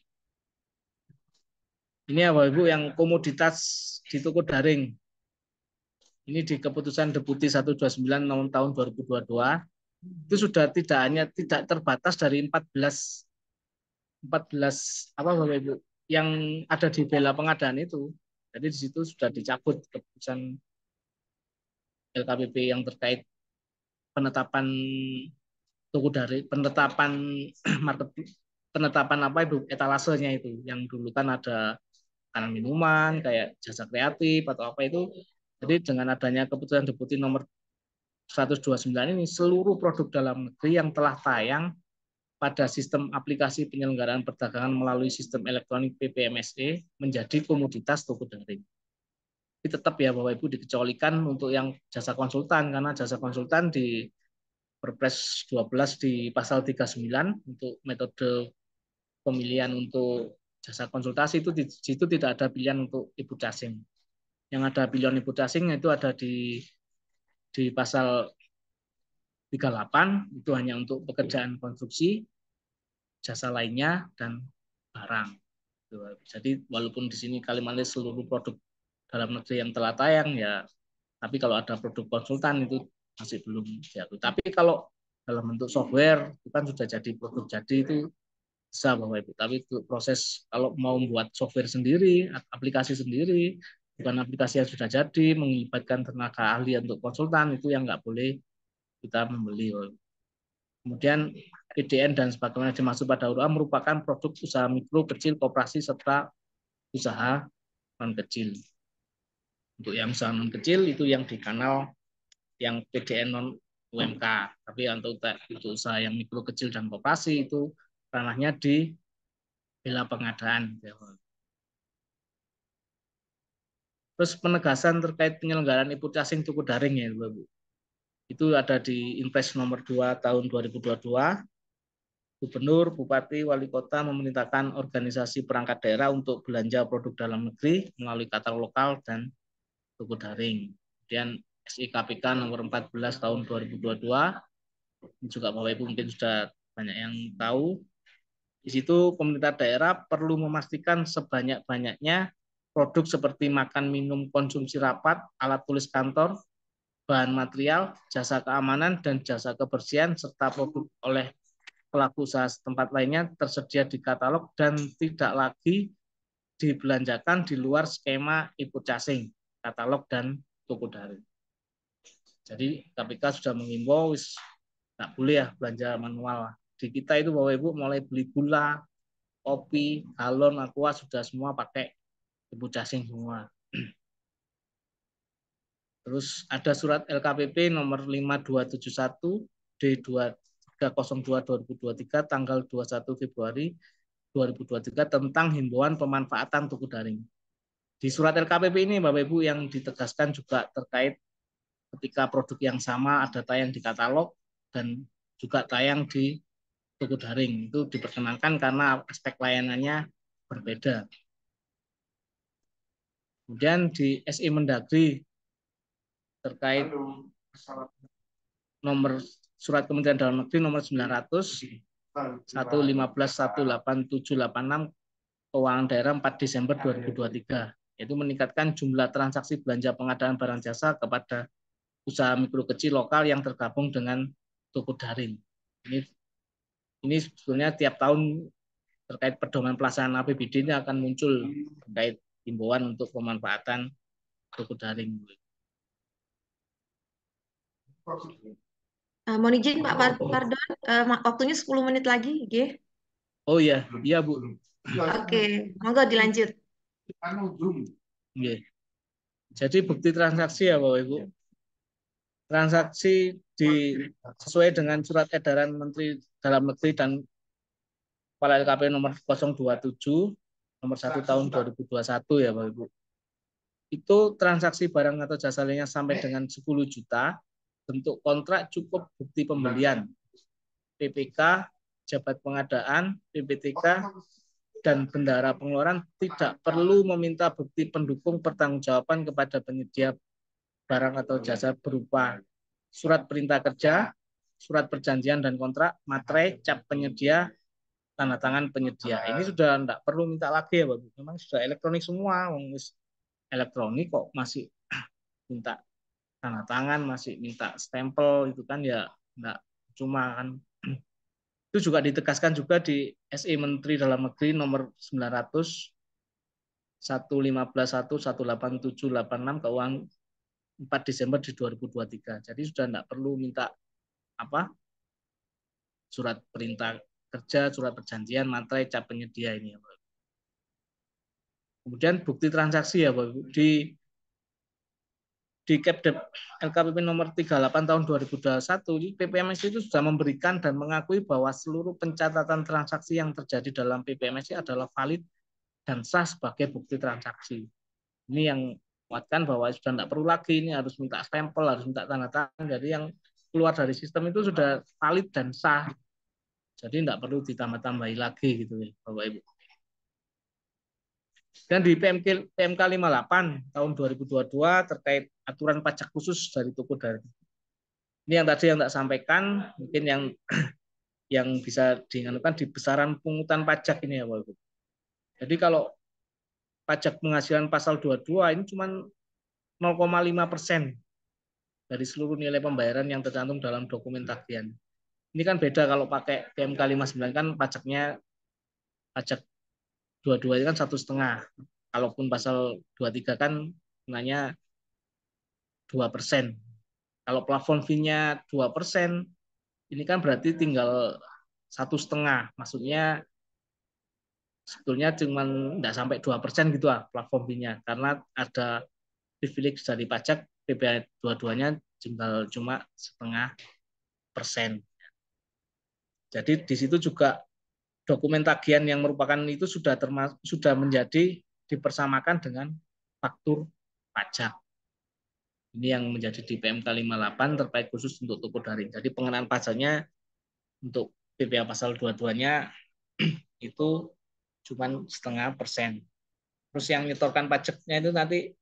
Ini ya Bapak Ibu yang komoditas di toko daring. Ini di keputusan Deputi 129 tahun 2022 itu sudah tidak terbatas dari 14 apa Bapak Ibu yang ada di bela pengadaan itu. Jadi di situ sudah dicabut keputusan LKPP yang terkait penetapan toko daring, penetapan market, penetapan apa itu etalasenya itu, yang dulu kan ada makanan minuman kayak jasa kreatif atau apa itu. Jadi dengan adanya keputusan Deputi nomor 129 ini, seluruh produk dalam negeri yang telah tayang pada sistem aplikasi penyelenggaraan perdagangan melalui sistem elektronik PPMSE menjadi komoditas toko daring. Tapi tetap ya Bapak Ibu dikecualikan untuk yang jasa konsultan, karena jasa konsultan di Perpres 12 di pasal 39 untuk metode pemilihan untuk jasa konsultasi itu di situ tidak ada pilihan untuk ibu casim. yang ada pilihan input asing itu ada di pasal 38 itu hanya untuk pekerjaan konstruksi, jasa lainnya dan barang. Jadi walaupun di sini kalimatnya seluruh produk dalam negeri yang telah tayang ya, tapi kalau ada produk konsultan itu masih belum diatur. Tapi kalau dalam bentuk software itu kan sudah jadi produk jadi itu bisa Bapak Ibu. Tapi itu proses kalau mau membuat software sendiri, aplikasi sendiri, bukan aplikasi yang sudah jadi, melibatkan tenaga ahli untuk konsultan itu yang nggak boleh kita membeli. Kemudian PDN dan sebagainya dimaksud pada huruf A merupakan produk usaha mikro, kecil, koperasi, serta usaha non kecil. Untuk yang usaha non kecil itu yang di kanal yang PDN non UMK. Tapi untuk usaha yang mikro, kecil, dan koperasi itu ranahnya di bela pengadaan. Terus penegasan terkait penyelenggaraan input asing cukup daring ya, Bu. Itu ada di Impres nomor 2 tahun 2022. Gubernur, Bupati, Wali Kota memerintahkan organisasi perangkat daerah untuk belanja produk dalam negeri melalui katalog lokal dan toko daring. Kemudian SIKPK nomor 14 tahun 2022, ini juga Bapak Ibu mungkin sudah banyak yang tahu. Di situ pemerintah daerah perlu memastikan sebanyak-banyaknya produk seperti makan, minum, konsumsi rapat, alat tulis kantor, bahan material, jasa keamanan, dan jasa kebersihan, serta produk oleh pelaku usaha setempat lainnya tersedia di katalog dan tidak lagi dibelanjakan di luar skema input casing, katalog, dan toko daring. Jadi KPK sudah mengimbau nggak boleh ya belanja manual. Di kita itu Bapak Ibu mulai beli gula, kopi, galon, aqua sudah semua pakai input casing semua. Terus ada surat LKPP nomor 5271 D2302/2023 tanggal 21 Februari 2023 tentang himbauan pemanfaatan toko daring. Di surat LKPP ini Bapak Ibu yang ditegaskan juga terkait ketika produk yang sama ada tayang di katalog dan juga tayang di toko daring. Itu diperkenankan karena aspek layanannya berbeda. Kemudian di SI Mendagri terkait nomor surat Kementerian Dalam Negeri nomor 900 115188786 Keuangan Daerah 4 Desember 2023, yaitu meningkatkan jumlah transaksi belanja pengadaan barang jasa kepada usaha mikro kecil lokal yang tergabung dengan toko daring. Ini sebetulnya tiap tahun terkait pedoman pelaksanaan APBD ini akan muncul terkait himbauan untuk pemanfaatan toko daring. Mohon izin Pak Pardon, waktunya 10 menit lagi, G. Oh iya, iya Bu. Oke, monggo dilanjut. Jadi bukti transaksi ya Bapak Ibu. Transaksi sesuai dengan surat edaran Menteri Dalam Negeri dan Kepala LKP nomor 027 nomor 1 tahun 2021 ya Bapak Ibu. Itu transaksi barang atau jasa lainnya sampai dengan 10 juta, bentuk kontrak cukup bukti pembelian, PPK, jabat pengadaan, PPTK, dan bendahara pengeluaran tidak perlu meminta bukti pendukung pertanggungjawaban kepada penyedia barang atau jasa berupa surat perintah kerja, surat perjanjian dan kontrak, materai, cap penyedia, tanda tangan penyedia. Ini sudah tidak perlu minta lagi ya Bapak. Memang sudah elektronik semua, elektronik kok masih minta tanda tangan, masih minta stempel itu kan ya enggak cuma kan. Itu juga ditegaskan juga di SI Menteri Dalam Negeri nomor 900 115118786 Keuangan 4 Desember di 2023. Jadi sudah enggak perlu minta apa? Surat perintah kerja, surat perjanjian, materai, cap penyedia ini ya, Pak. Kemudian bukti transaksi ya Bapak. Di Kepdep LKPP nomor 38 tahun 2021, PPMS itu sudah memberikan dan mengakui bahwa seluruh pencatatan transaksi yang terjadi dalam PPMS adalah valid dan sah sebagai bukti transaksi. Ini yang menguatkan bahwa sudah tidak perlu lagi ini harus minta stempel, harus minta tanda tangan. Jadi yang keluar dari sistem itu sudah valid dan sah. Jadi tidak perlu ditambah-tambahi lagi gitu ya, Bapak Ibu. Dan di PMK 58 tahun 2022 terkait aturan pajak khusus dari toko daring. Ini yang tadi yang tak sampaikan, mungkin yang bisa diingatkan di besaran pungutan pajak ini ya Bapak Ibu. Jadi kalau pajak penghasilan pasal 22 ini cuma 0,5% dari seluruh nilai pembayaran yang tercantum dalam dokumen tagihan. Ini kan beda kalau pakai PMK 59 kan pajak 22 itu kan 1,5. Kalaupun pasal 23 kan nanya 2%. Kalau plafon fee-nya 2%, ini kan berarti tinggal 1,5. Maksudnya sebetulnya cuma nggak sampai 2% gitu lah plafon fee-nya. Karena ada privilege dari pajak, PPh 22-nya tinggal cuma 0,5%. Jadi di situ juga dokumen tagihan yang merupakan itu sudah menjadi dipersamakan dengan faktur pajak. Ini yang menjadi di PMK 58 terkait khusus untuk toko daring. Jadi pengenaan pajaknya untuk PPh pasal 22-nya itu cuma 0,5%. Terus yang nyetorkan pajaknya itu nanti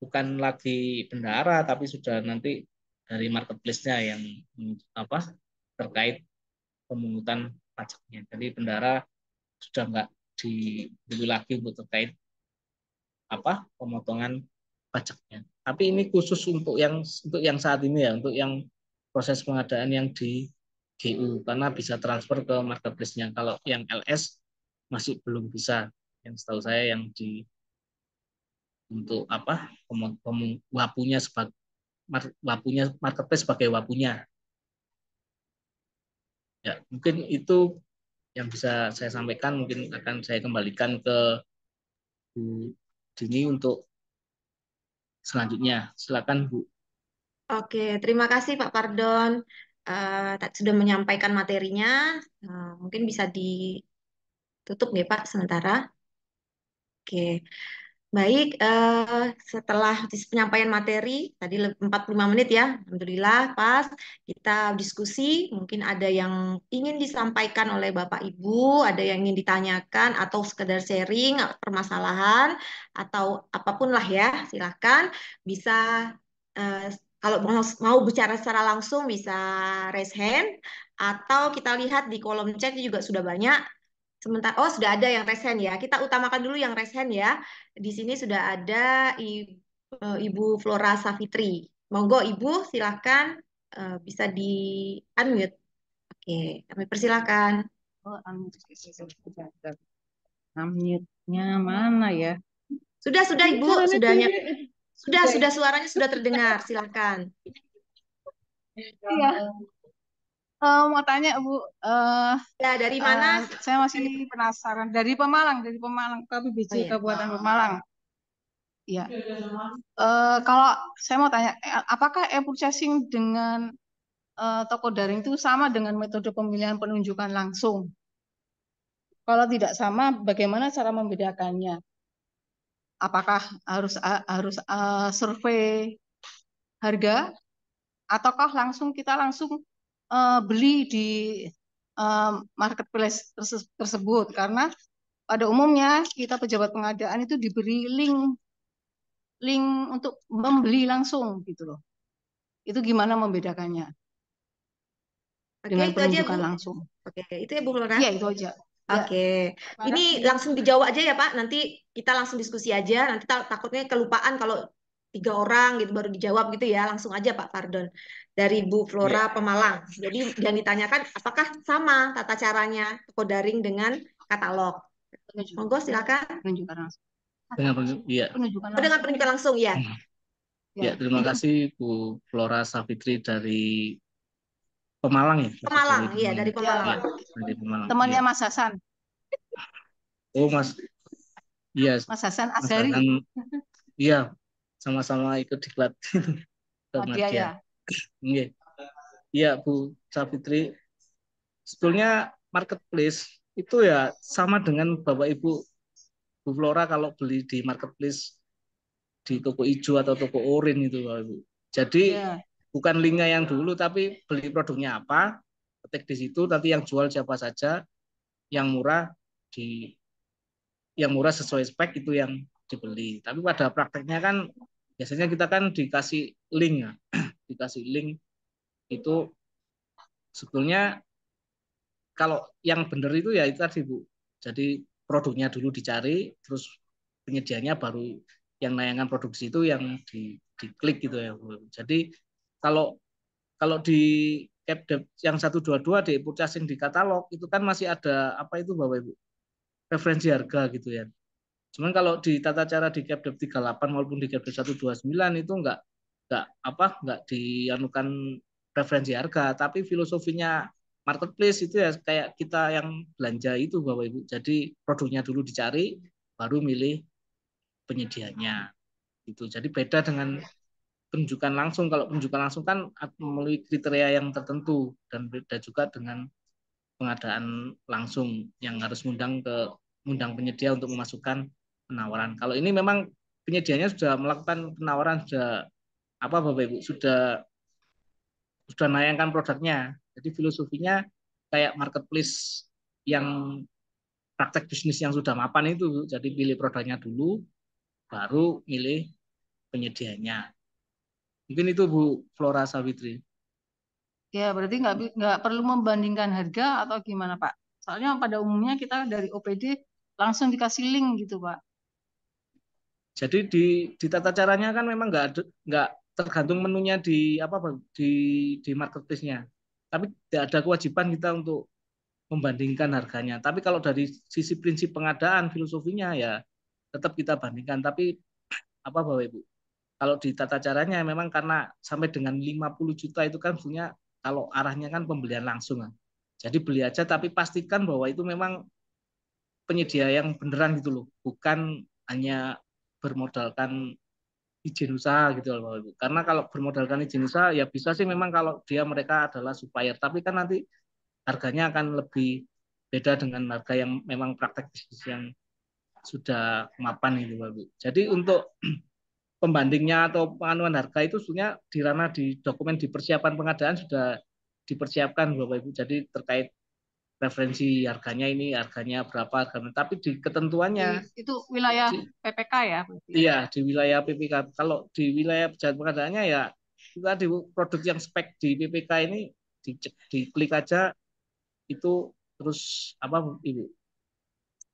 bukan lagi bendahara, tapi sudah nanti dari marketplace-nya yang terkait pemungutan pajaknya. Jadi bendahara sudah nggak dibeli lagi untuk terkait pemotongan pajaknya. Tapi ini khusus untuk yang saat ini ya, untuk yang proses pengadaan yang di GU karena bisa transfer ke marketplace-nya. Kalau yang LS masih belum bisa. Yang setahu saya yang untuk wapunya sebagai marketplace sebagai wapunya. Ya, mungkin itu yang bisa saya sampaikan, mungkin akan saya kembalikan ke Bu Dini untuk selanjutnya. Silakan Bu. Oke, terima kasih Pak Pardon. Sudah menyampaikan materinya. Mungkin bisa ditutup nih Pak sementara. Oke. Baik, setelah penyampaian materi, tadi 45 menit ya, Alhamdulillah pas kita diskusi, mungkin ada yang ingin disampaikan oleh Bapak Ibu, ada yang ingin ditanyakan, atau sekedar sharing permasalahan, atau apapun lah ya, silakan bisa, eh, kalau mau bicara secara langsung bisa raise hand, atau kita lihat di kolom chat juga sudah banyak. Sementara, oh sudah ada yang resen ya. Kita utamakan dulu yang resen ya. Di sini sudah ada Ibu Flora Safitri. Monggo Ibu, silakan bisa di unmute. Oke, kami persilakan. Oh, unmute-nya mana ya? Sudah Ibu, Caranya sudah suaranya sudah terdengar. Silakan. Iya. Mau tanya Bu, Ya, dari mana? saya masih penasaran dari Pemalang, KPBJ Oh, ya. Kabupaten Pemalang. Ya, kalau saya mau tanya, apakah e-purchasing dengan toko daring itu sama dengan metode pemilihan penunjukan langsung? Kalau tidak sama, bagaimana cara membedakannya? Apakah harus survei harga, ataukah kita langsung beli di marketplace tersebut? Karena pada umumnya kita pejabat pengadaan itu diberi link untuk membeli langsung gitu loh. Itu gimana membedakannya Oke, dengan itu aja Bu. penunjukan langsung? Oke, itu ya Bu Flora. Iya, itu aja. Ya. Oke, ini langsung dijawab aja ya Pak. Nanti kita langsung diskusi aja. Nanti takutnya kelupaan kalau 3 orang gitu baru dijawab gitu ya. Langsung aja Pak Pardon. Dari Bu Flora Pemalang. Jadi jangan ditanyakan apakah sama tata caranya toko daring dengan katalog. Monggo silakan. Penunjukan langsung. Iya. Dengan penunjukan langsung ya. Ya, terima kasih Bu Flora Safitri dari Pemalang ya. Pemalang, iya dari Pemalang. Ya, dari Pemalang. Temannya Ya. Mas Hasan. Oh Mas, iya. Mas Hasan Mas Azhari. Hasan, iya, sama-sama ikut diklat. Dia ya. Iya. Iya Bu Safitri. Sebetulnya marketplace itu ya sama dengan Bapak Ibu Bu Flora kalau beli di marketplace di toko hijau atau toko orange itu Bapak Ibu. Jadi bukan linknya yang dulu tapi beli produknya apa, ketik di situ nanti yang jual siapa saja, yang murah yang murah sesuai spek itu yang dibeli. Tapi pada prakteknya kan biasanya kita kan dikasih link ya, dikasih link itu sebetulnya kalau yang benar itu ya itu tadi Bu. Jadi produknya dulu dicari, terus penyediaannya baru yang nayangan produksi itu yang diklik gitu ya Bu. Jadi kalau kalau di CapDev yang 122 di purchasing di katalog itu kan masih ada apa itu Bapak Ibu referensi harga gitu ya. Cuman kalau di tata cara di CapDev 38 maupun di CapDev 129 itu enggak dianukan referensi harga, tapi filosofinya marketplace itu ya kayak kita yang belanja itu Bapak Ibu. Jadi produknya dulu dicari, baru milih penyediaannya. Gitu. Jadi beda dengan penunjukan langsung. Kalau penunjukan langsung kan memenuhi kriteria yang tertentu dan beda juga dengan pengadaan langsung yang harus mengundang penyedia untuk memasukkan penawaran. Kalau ini memang penyedianya sudah melakukan penawaran sudah apa Bapak Ibu sudah nayangkan produknya. Jadi filosofinya kayak marketplace yang praktek bisnis yang sudah mapan itu. Jadi pilih produknya dulu, baru milih penyediaannya. Mungkin itu Bu Flora Savitri. Ya, berarti nggak perlu membandingkan harga atau gimana, Pak? Soalnya pada umumnya kita dari OPD langsung dikasih link gitu, Pak. Jadi di tata caranya kan memang nggak tergantung menunya di apa di marketplace-nya. Tapi tidak ada kewajiban kita untuk membandingkan harganya. Tapi kalau dari sisi prinsip pengadaan filosofinya ya tetap kita bandingkan. Tapi apa Bapak Ibu? Kalau di tata caranya memang karena sampai dengan 50 juta itu kan punya kalau arahnya kan pembelian langsung. Jadi beli aja tapi pastikan bahwa itu memang penyedia yang beneran gitu loh, bukan hanya bermodalkan izin usaha gitu loh Bapak Ibu. Karena kalau bermodalkan izin usaha ya bisa sih memang kalau mereka adalah supplier, tapi kan nanti harganya akan lebih beda dengan harga yang memang praktek bisnis yang sudah mapan gitu Bapak Ibu. Jadi untuk pembandingnya atau penganuan harga itu sebenarnya di ranah di dokumen di persiapan pengadaan sudah dipersiapkan Bapak Ibu. Jadi terkait referensi harganya ini harganya berapa harganya. Tapi di ketentuannya Itu wilayah di, PPK ya, berarti. iya di wilayah PPK. Kalau di wilayah pejabat pengadaannya ya kita di produk yang spek di PPK ini diklik aja itu terus apa Ibu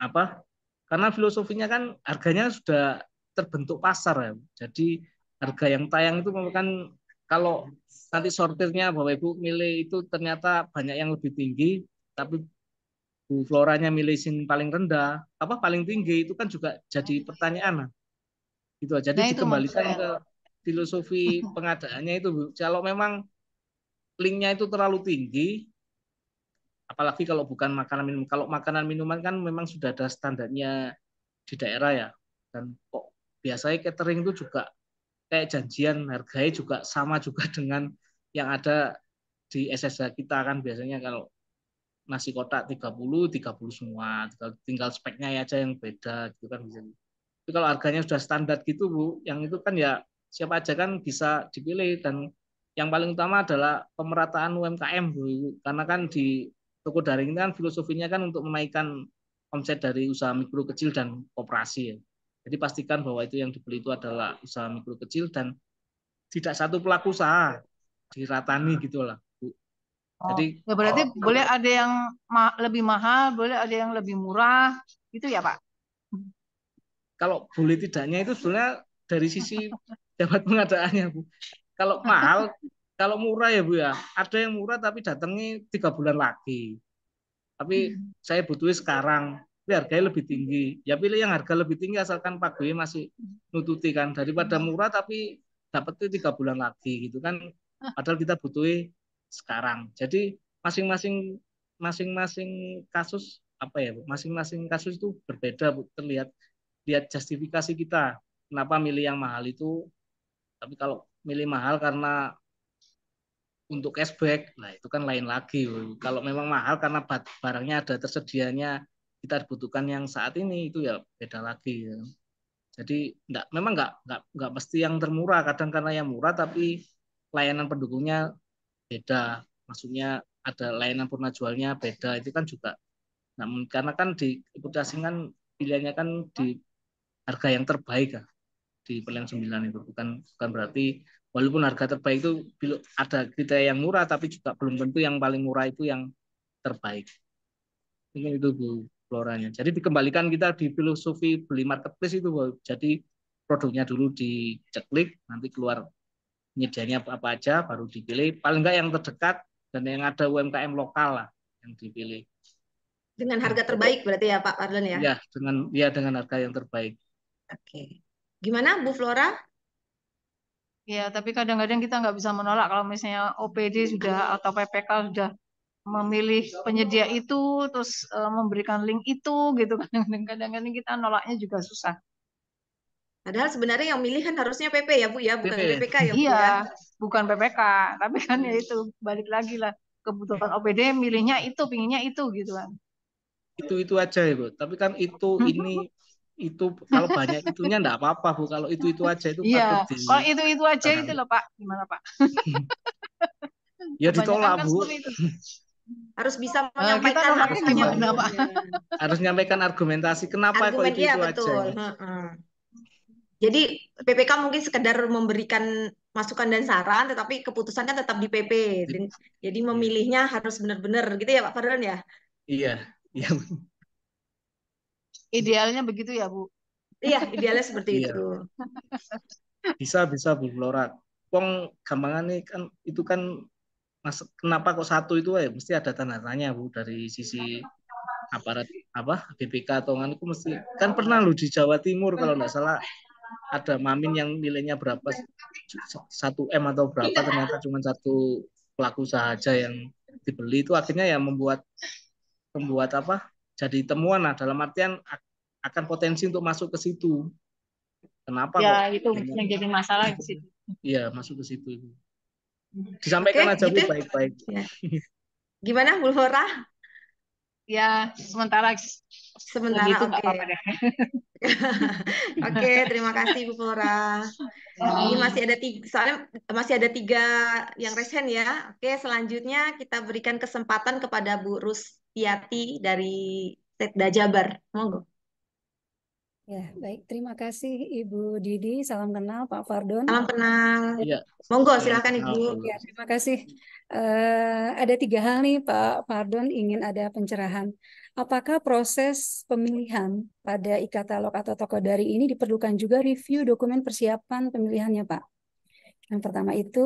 apa karena filosofinya kan harganya sudah terbentuk pasar ya. Jadi harga yang tayang itu merupakan kalau nanti sortirnya Bapak Ibu milih itu ternyata banyak yang lebih tinggi, tapi Bu Floranya milih yang paling rendah, apa paling tinggi itu kan juga jadi pertanyaan. Nah. Gitu. Jadi Nah, itu maksud dikembalikan saya. ke filosofi pengadaannya itu Bu. Kalau memang linknya itu terlalu tinggi, apalagi kalau bukan makanan minum. Kalau makanan minuman kan memang sudah ada standarnya di daerah ya. Dan kok biasanya catering itu juga kayak janjian harganya juga sama juga dengan yang ada di SSH kita kan biasanya kalau nasi kotak 30 semua, tinggal speknya aja yang beda gitu kan bisa. Tapi kalau harganya sudah standar gitu Bu, yang itu kan ya siapa aja kan bisa dipilih dan yang paling utama adalah pemerataan UMKM Bu. Karena kan di toko daring ini kan filosofinya kan untuk menaikkan omset dari usaha mikro kecil dan koperasi ya. Jadi pastikan bahwa itu yang dibeli itu adalah usaha mikro kecil dan tidak satu pelaku usaha diratani gitulah Bu. Oh, Jadi ya berarti boleh ada yang lebih mahal, boleh ada yang lebih murah, gitu ya, Pak? kalau boleh tidaknya itu sebenarnya dari sisi dapat pengadaannya Bu. Kalau mahal, kalau murah ya Bu ya, ada yang murah tapi datangnya 3 bulan lagi. Tapi saya butuhnya sekarang, tapi harganya lebih tinggi. Ya pilih yang harga lebih tinggi asalkan Pak Gue masih nututi kan. Daripada murah tapi dapetnya 3 bulan lagi gitu kan. Padahal kita butuhnya sekarang. Jadi masing-masing kasus apa ya Bu? Masing-masing kasus itu berbeda Bu. Lihat justifikasi kita. Kenapa milih yang mahal itu? Tapi kalau milih mahal karena untuk cashback, nah itu kan lain lagi. Kalau memang mahal karena barangnya ada tersedianya, kita butuhkan yang saat ini itu ya beda lagi. Ya. Jadi memang enggak mesti yang termurah. Kadang karena yang murah tapi layanan pendukungnya beda. Maksudnya ada layanan purna jualnya beda. Itu kan juga. Namun karena kan di ikut asing kan pilihannya kan di harga yang terbaik kan di pilihan 9 itu bukan berarti walaupun harga terbaik itu ada kriteria yang murah tapi juga belum tentu yang paling murah itu yang terbaik. Mungkin itu Bu Floranya. Jadi dikembalikan kita di filosofi beli marketplace itu Bu. Jadi produknya dulu diceklik, nanti keluar penyediaannya apa aja, baru dipilih. Paling enggak yang terdekat dan yang ada UMKM lokal lah yang dipilih. Dengan harga terbaik berarti ya Pak Pardon ya? Dengan harga yang terbaik. Oke. Gimana Bu Flora? Ya, tapi kadang-kadang kita nggak bisa menolak kalau misalnya OPD sudah atau PPK sudah memilih penyedia itu, terus memberikan link itu, gitu. Kadang-kadang kita nolaknya juga susah. Padahal sebenarnya yang milih kan harusnya PP ya Bu ya, bukan PP. PPK ya Bu Iya, ya. bukan PPK, tapi kan ya itu balik lagi lah kebutuhan OPD milihnya itu, pinginnya itu gitu kan. Itu aja ya Bu. Tapi kan ini itu kalau banyak itunya enggak apa-apa Bu. Kalau itu aja itu Iya, patut kalau itu aja itu loh Pak, gimana Pak? Ya Kebanyakan ditolak kan Bu. seperti itu. Harus bisa Kita menyampaikan nolaknya alasannya gimana Bu. Pak? Ya. Harus nyampaikan argumentasi kenapa kok Argumen itu iya aja. betul. Jadi PPK mungkin sekedar memberikan masukan dan saran, tetapi keputusan kan tetap di PP. Jadi memilihnya harus benar-benar gitu ya Pak Fardon ya? Iya, iya. Idealnya begitu ya Bu. Iya, idealnya seperti Iya. itu. Bisa Bu Flora. Wong gampangan nih kan itu kan kenapa kok satu itu ya mesti ada tanda tanya Bu dari sisi aparat BPK atau kan itu mesti kan pernah lu di Jawa Timur kalau nggak salah ada mamin yang nilainya berapa 1 M atau berapa ternyata cuma satu pelaku usaha aja yang dibeli itu akhirnya ya membuat jadi temuan lah dalam artian akan potensi untuk masuk ke situ. Kenapa Ya kok? itu yang jadi masalah di situ. Iya masuk ke situ. Disampaikan Oke, aja Bu gitu. baik-baik. Ya. Gimana Bu Flora? Ya sementara Sementara begitu nggak oke. apa-apa deh. Oke, terima kasih Bu Flora. Ini masih ada soalnya masih ada 3 yang resen ya. Oke, selanjutnya kita berikan kesempatan kepada Bu Rustiati dari Setda Jabar. Monggo. Ya, baik. Terima kasih Ibu Didi. Salam kenal Pak Fardon. Salam kenal. Iya. Monggo, silakan Ibu. Ya, terima kasih. Ada 3 hal nih Pak Fardon ingin ada pencerahan. Apakah proses pemilihan pada e-katalog atau toko dari ini diperlukan juga review dokumen persiapan pemilihannya Pak? Yang pertama itu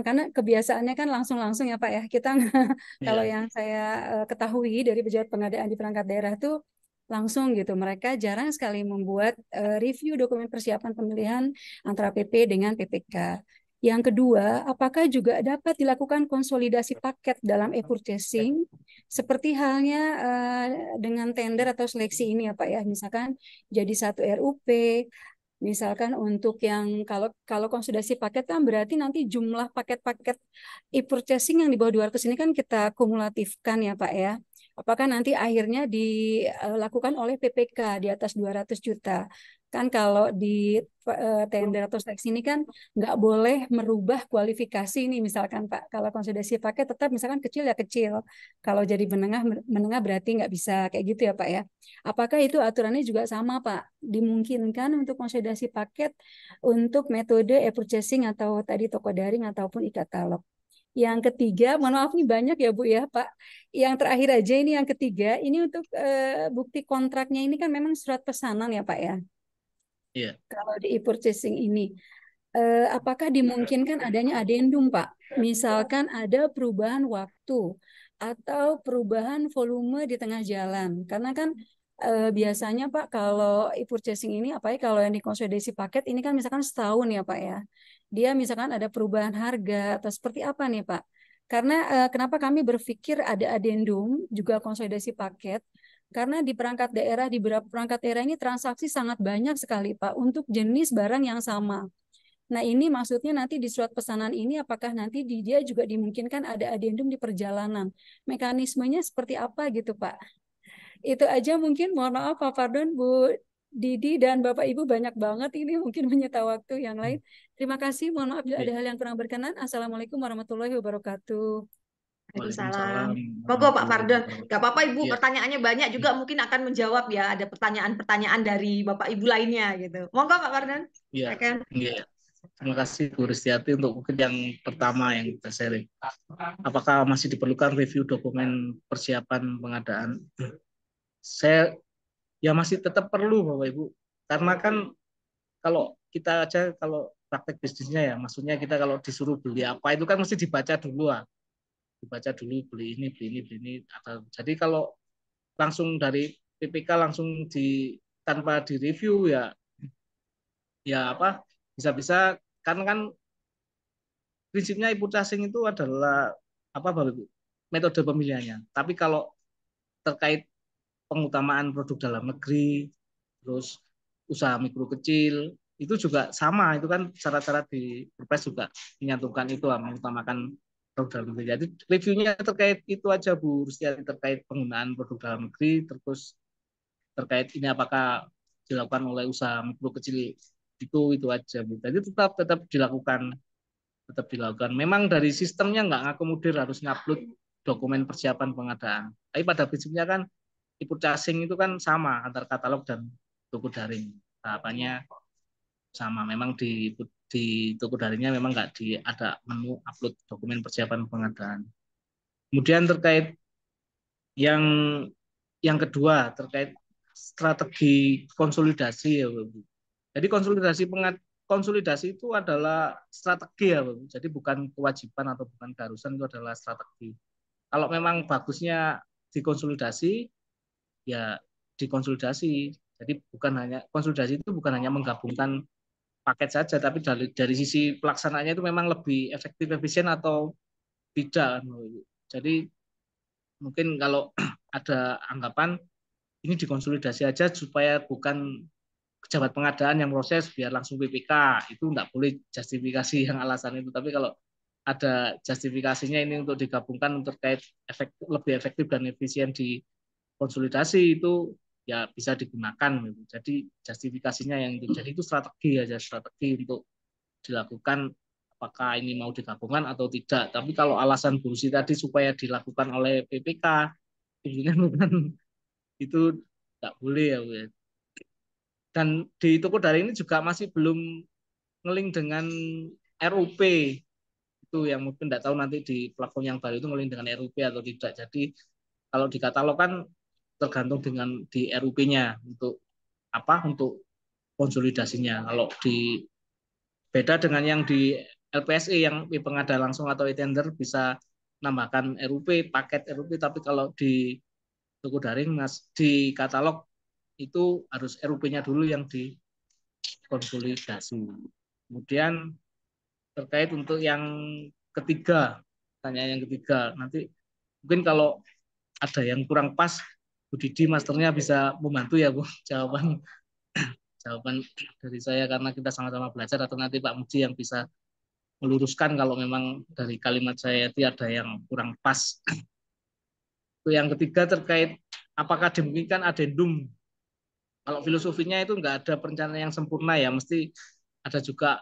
karena kebiasaannya kan langsung ya Pak ya. Kita kalau yang saya ketahui dari pejabat pengadaan di perangkat daerah tuh langsung gitu. Mereka jarang sekali membuat review dokumen persiapan pemilihan antara PP dengan PPK. Yang kedua, apakah juga dapat dilakukan konsolidasi paket dalam e-purchasing seperti halnya dengan tender atau seleksi ini ya Pak ya. Misalkan jadi satu RUP, misalkan untuk yang kalau konsolidasi paket kan berarti nanti jumlah paket-paket e-purchasing yang di bawah 200 ini kan kita kumulatifkan ya Pak ya. Apakah nanti akhirnya dilakukan oleh PPK di atas 200 juta? Kan kalau di tender atau seleksi ini kan nggak boleh merubah kualifikasi nih misalkan Pak. Kalau konsolidasi paket tetap misalkan kecil ya kecil. Kalau jadi menengah berarti nggak bisa kayak gitu ya Pak ya. Apakah itu aturannya juga sama Pak? Dimungkinkan untuk konsolidasi paket untuk metode e-purchasing atau tadi toko daring ataupun e-katalog. Yang ketiga, mohon maaf nih banyak ya Bu ya Pak. Yang terakhir aja ini yang ketiga, ini untuk bukti kontraknya ini kan memang surat pesanan ya Pak ya. Iya. Kalau di e-purchasing ini, apakah dimungkinkan adanya adendum Pak? Misalkan ada perubahan waktu atau perubahan volume di tengah jalan. Karena kan biasanya Pak kalau e-purchasing ini, apalagi kalau yang dikonsolidasi paket ini kan misalkan setahun ya Pak ya. Dia misalkan ada perubahan harga atau seperti apa nih Pak? Karena kenapa kami berpikir ada adendum juga konsolidasi paket? Karena di perangkat daerah, di beberapa perangkat daerah ini transaksi sangat banyak sekali Pak untuk jenis barang yang sama. Nah ini maksudnya nanti di surat pesanan ini apakah nanti dia juga dimungkinkan ada adendum di perjalanan. Mekanismenya seperti apa gitu Pak. Itu aja mungkin, mohon maaf Pak Pardon, Bu Didi dan Bapak Ibu banyak banget ini mungkin menyita waktu yang lain. Terima kasih, mohon maaf bila ada hal yang kurang berkenan. Assalamualaikum warahmatullahi wabarakatuh. Waalaikumsalam. Waalaikumsalam Monggo Pak warahmatullahi Fardon. wabarakatuh. Gak apa-apa Ibu, Iya, pertanyaannya banyak juga mungkin akan menjawab ya. Ada pertanyaan-pertanyaan dari Bapak Ibu lainnya gitu. Monggo Pak Fardon. iya, Silakan. iya. Terima kasih Bu Ristiati untuk mungkin yang pertama yang kita sharing. Apakah masih diperlukan review dokumen persiapan pengadaan? Saya ya masih tetap perlu Bapak Ibu. Karena kan kalau kita aja kalau praktek bisnisnya ya, maksudnya kita kalau disuruh beli apa itu kan mesti dibaca dulu ah. Dibaca dulu beli ini, beli ini, beli ini. Atau, jadi kalau langsung dari PPK langsung tanpa direview ya apa bisa-bisa kan prinsipnya input casing itu adalah apa Bapak Ibu? Metode pemilihannya. Tapi kalau terkait pengutamaan produk dalam negeri, terus usaha mikro kecil, itu juga sama. Itu kan syarat-syarat di Perpres juga menyatukan itu, mengutamakan produk dalam negeri. Jadi reviewnya terkait itu aja Bu Rustiati, terkait penggunaan produk dalam negeri, terus terkait ini apakah dilakukan oleh usaha mikro kecil itu aja Bu. Jadi tetap dilakukan Memang dari sistemnya nggak ngakomodir harus ngupload dokumen persiapan pengadaan. Tapi pada prinsipnya kan input casing itu kan sama antar katalog dan toko daring. Tahapannya sama. Memang di toko daringnya memang nggak ada menu upload dokumen persiapan pengadaan. Kemudian terkait yang kedua terkait strategi konsolidasi ya Bu. Jadi konsolidasi itu adalah strategi ya Bu. Jadi bukan kewajiban atau bukan keharusan, itu adalah strategi. Kalau memang bagusnya dikonsolidasi ya dikonsolidasi. Jadi bukan hanya konsolidasi itu bukan hanya menggabungkan paket saja, tapi dari sisi pelaksanaannya itu memang lebih efektif efisien atau tidak. Jadi mungkin kalau ada anggapan ini dikonsolidasi aja supaya bukan pejabat pengadaan yang proses biar langsung PPK, itu enggak boleh justifikasi yang alasan itu. Tapi kalau ada justifikasinya ini untuk digabungkan terkait lebih efektif dan efisien di konsolidasi itu ya bisa digunakan gitu. Jadi justifikasinya yang itu. Jadi itu strategi untuk dilakukan apakah ini mau digabungkan atau tidak. Tapi kalau alasan Burusi tadi supaya dilakukan oleh PPK, itu nggak boleh ya. Dan di toko daring ini juga masih belum ngeling dengan RUP itu yang mungkin tidak tahu nanti di platform yang baru itu ngeling dengan RUP atau tidak. Jadi kalau di katalog kan tergantung dengan di RUP-nya untuk konsolidasinya. Kalau di beda dengan yang di LPSE yang pengadaan langsung atau e-tender bisa nambahkan RUP, paket RUP, tapi kalau di toko daring di katalog itu harus RUP-nya dulu yang dikonsolidasi. Kemudian terkait untuk yang ketiga, yang ketiga, nanti mungkin kalau ada yang kurang pas, Bu Didi masternya bisa membantu ya Bu jawaban dari saya karena kita sama-sama belajar, atau nanti Pak Muji yang bisa meluruskan kalau memang dari kalimat saya itu ada yang kurang pas. Itu yang ketiga terkait apakah dimungkinkan adendum. Kalau filosofinya itu nggak ada perencanaan yang sempurna ya, mesti ada juga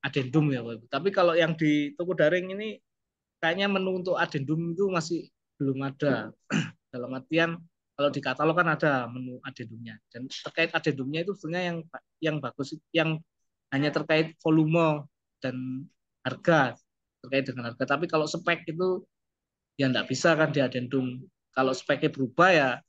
adendum ya Pak. Tapi kalau yang di toko daring ini kayaknya menu untuk adendum itu masih belum ada. Dalam artian kalau di katalog kan ada menu adendumnya. Dan terkait adendumnya itu sebenarnya yang bagus, yang hanya terkait volume dan harga, terkait dengan harga. Tapi kalau spek itu ya nggak bisa kan di adendum. Kalau speknya berubah ya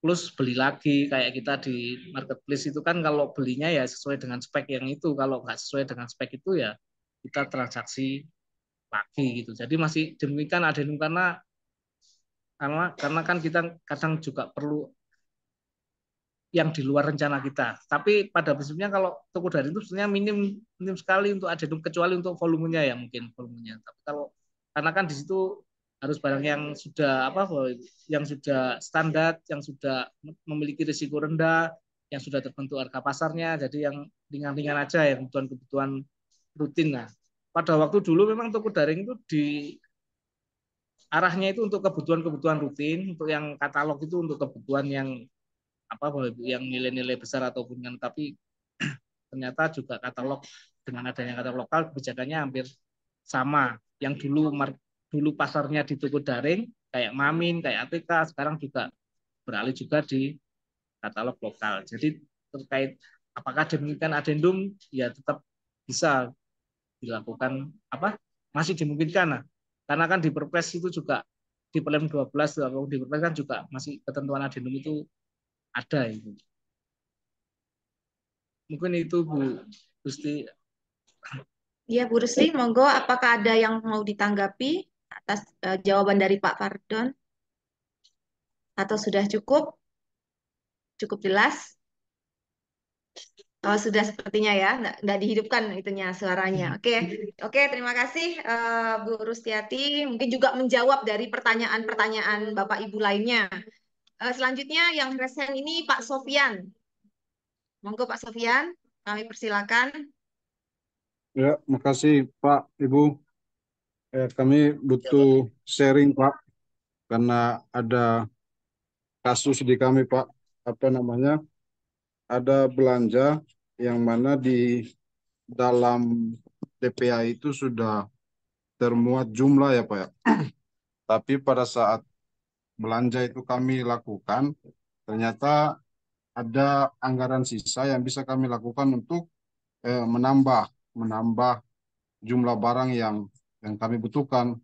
plus beli lagi, kayak kita di marketplace itu kan kalau belinya ya sesuai dengan spek yang itu, kalau nggak sesuai dengan spek itu ya kita transaksi lagi gitu. Jadi masih demikian adendum karena kan kita kadang juga perlu yang di luar rencana kita. Tapi pada prinsipnya kalau toko daring itu sebenarnya minim sekali untuk adendum, kecuali untuk volumenya ya mungkin volumenya. Tapi kalau karena kan di situ harus barang yang sudah yang sudah standar, yang sudah memiliki risiko rendah, yang sudah terbentuk harga pasarnya, jadi yang ringan-ringan aja ya kebutuhan rutin. Nah, pada waktu dulu memang toko daring itu arahnya itu untuk kebutuhan rutin, untuk yang katalog itu untuk kebutuhan yang nilai-nilai besar ataupun yang, tapi ternyata juga dengan adanya katalog lokal kebijakannya hampir sama. Yang dulu dulu pasarnya di toko daring kayak Mamin, kayak ATK, sekarang juga beralih juga di katalog lokal. Jadi terkait apakah dimungkinkan adendum, ya tetap bisa dilakukan, apa, masih dimungkinkan. Nah, karena kan di Perpres itu juga di Perlem 12 atau di Perpres kan juga masih ketentuan adendum itu ada itu. Mungkin itu Bu Gusti. Ya, Bu Rusli, monggo apakah ada yang mau ditanggapi atas jawaban dari Pak Fardon? Atau sudah cukup? Cukup jelas? Oh, sudah sepertinya ya, nggak dihidupkan itunya suaranya. Oke, oke, terima kasih Bu Rustiati. Mungkin juga menjawab dari pertanyaan-pertanyaan Bapak Ibu lainnya. Selanjutnya yang resen ini Pak Sofian. Monggo Pak Sofian, kami persilakan. Ya, makasih Pak, Ibu. Kami butuh sharing Pak, karena ada kasus di kami Pak, apa namanya, ada belanja yang mana di dalam DPA itu sudah termuat jumlah ya Pak ya. Tapi pada saat belanja itu kami lakukan, ternyata ada anggaran sisa yang bisa kami lakukan untuk menambah jumlah barang yang kami butuhkan.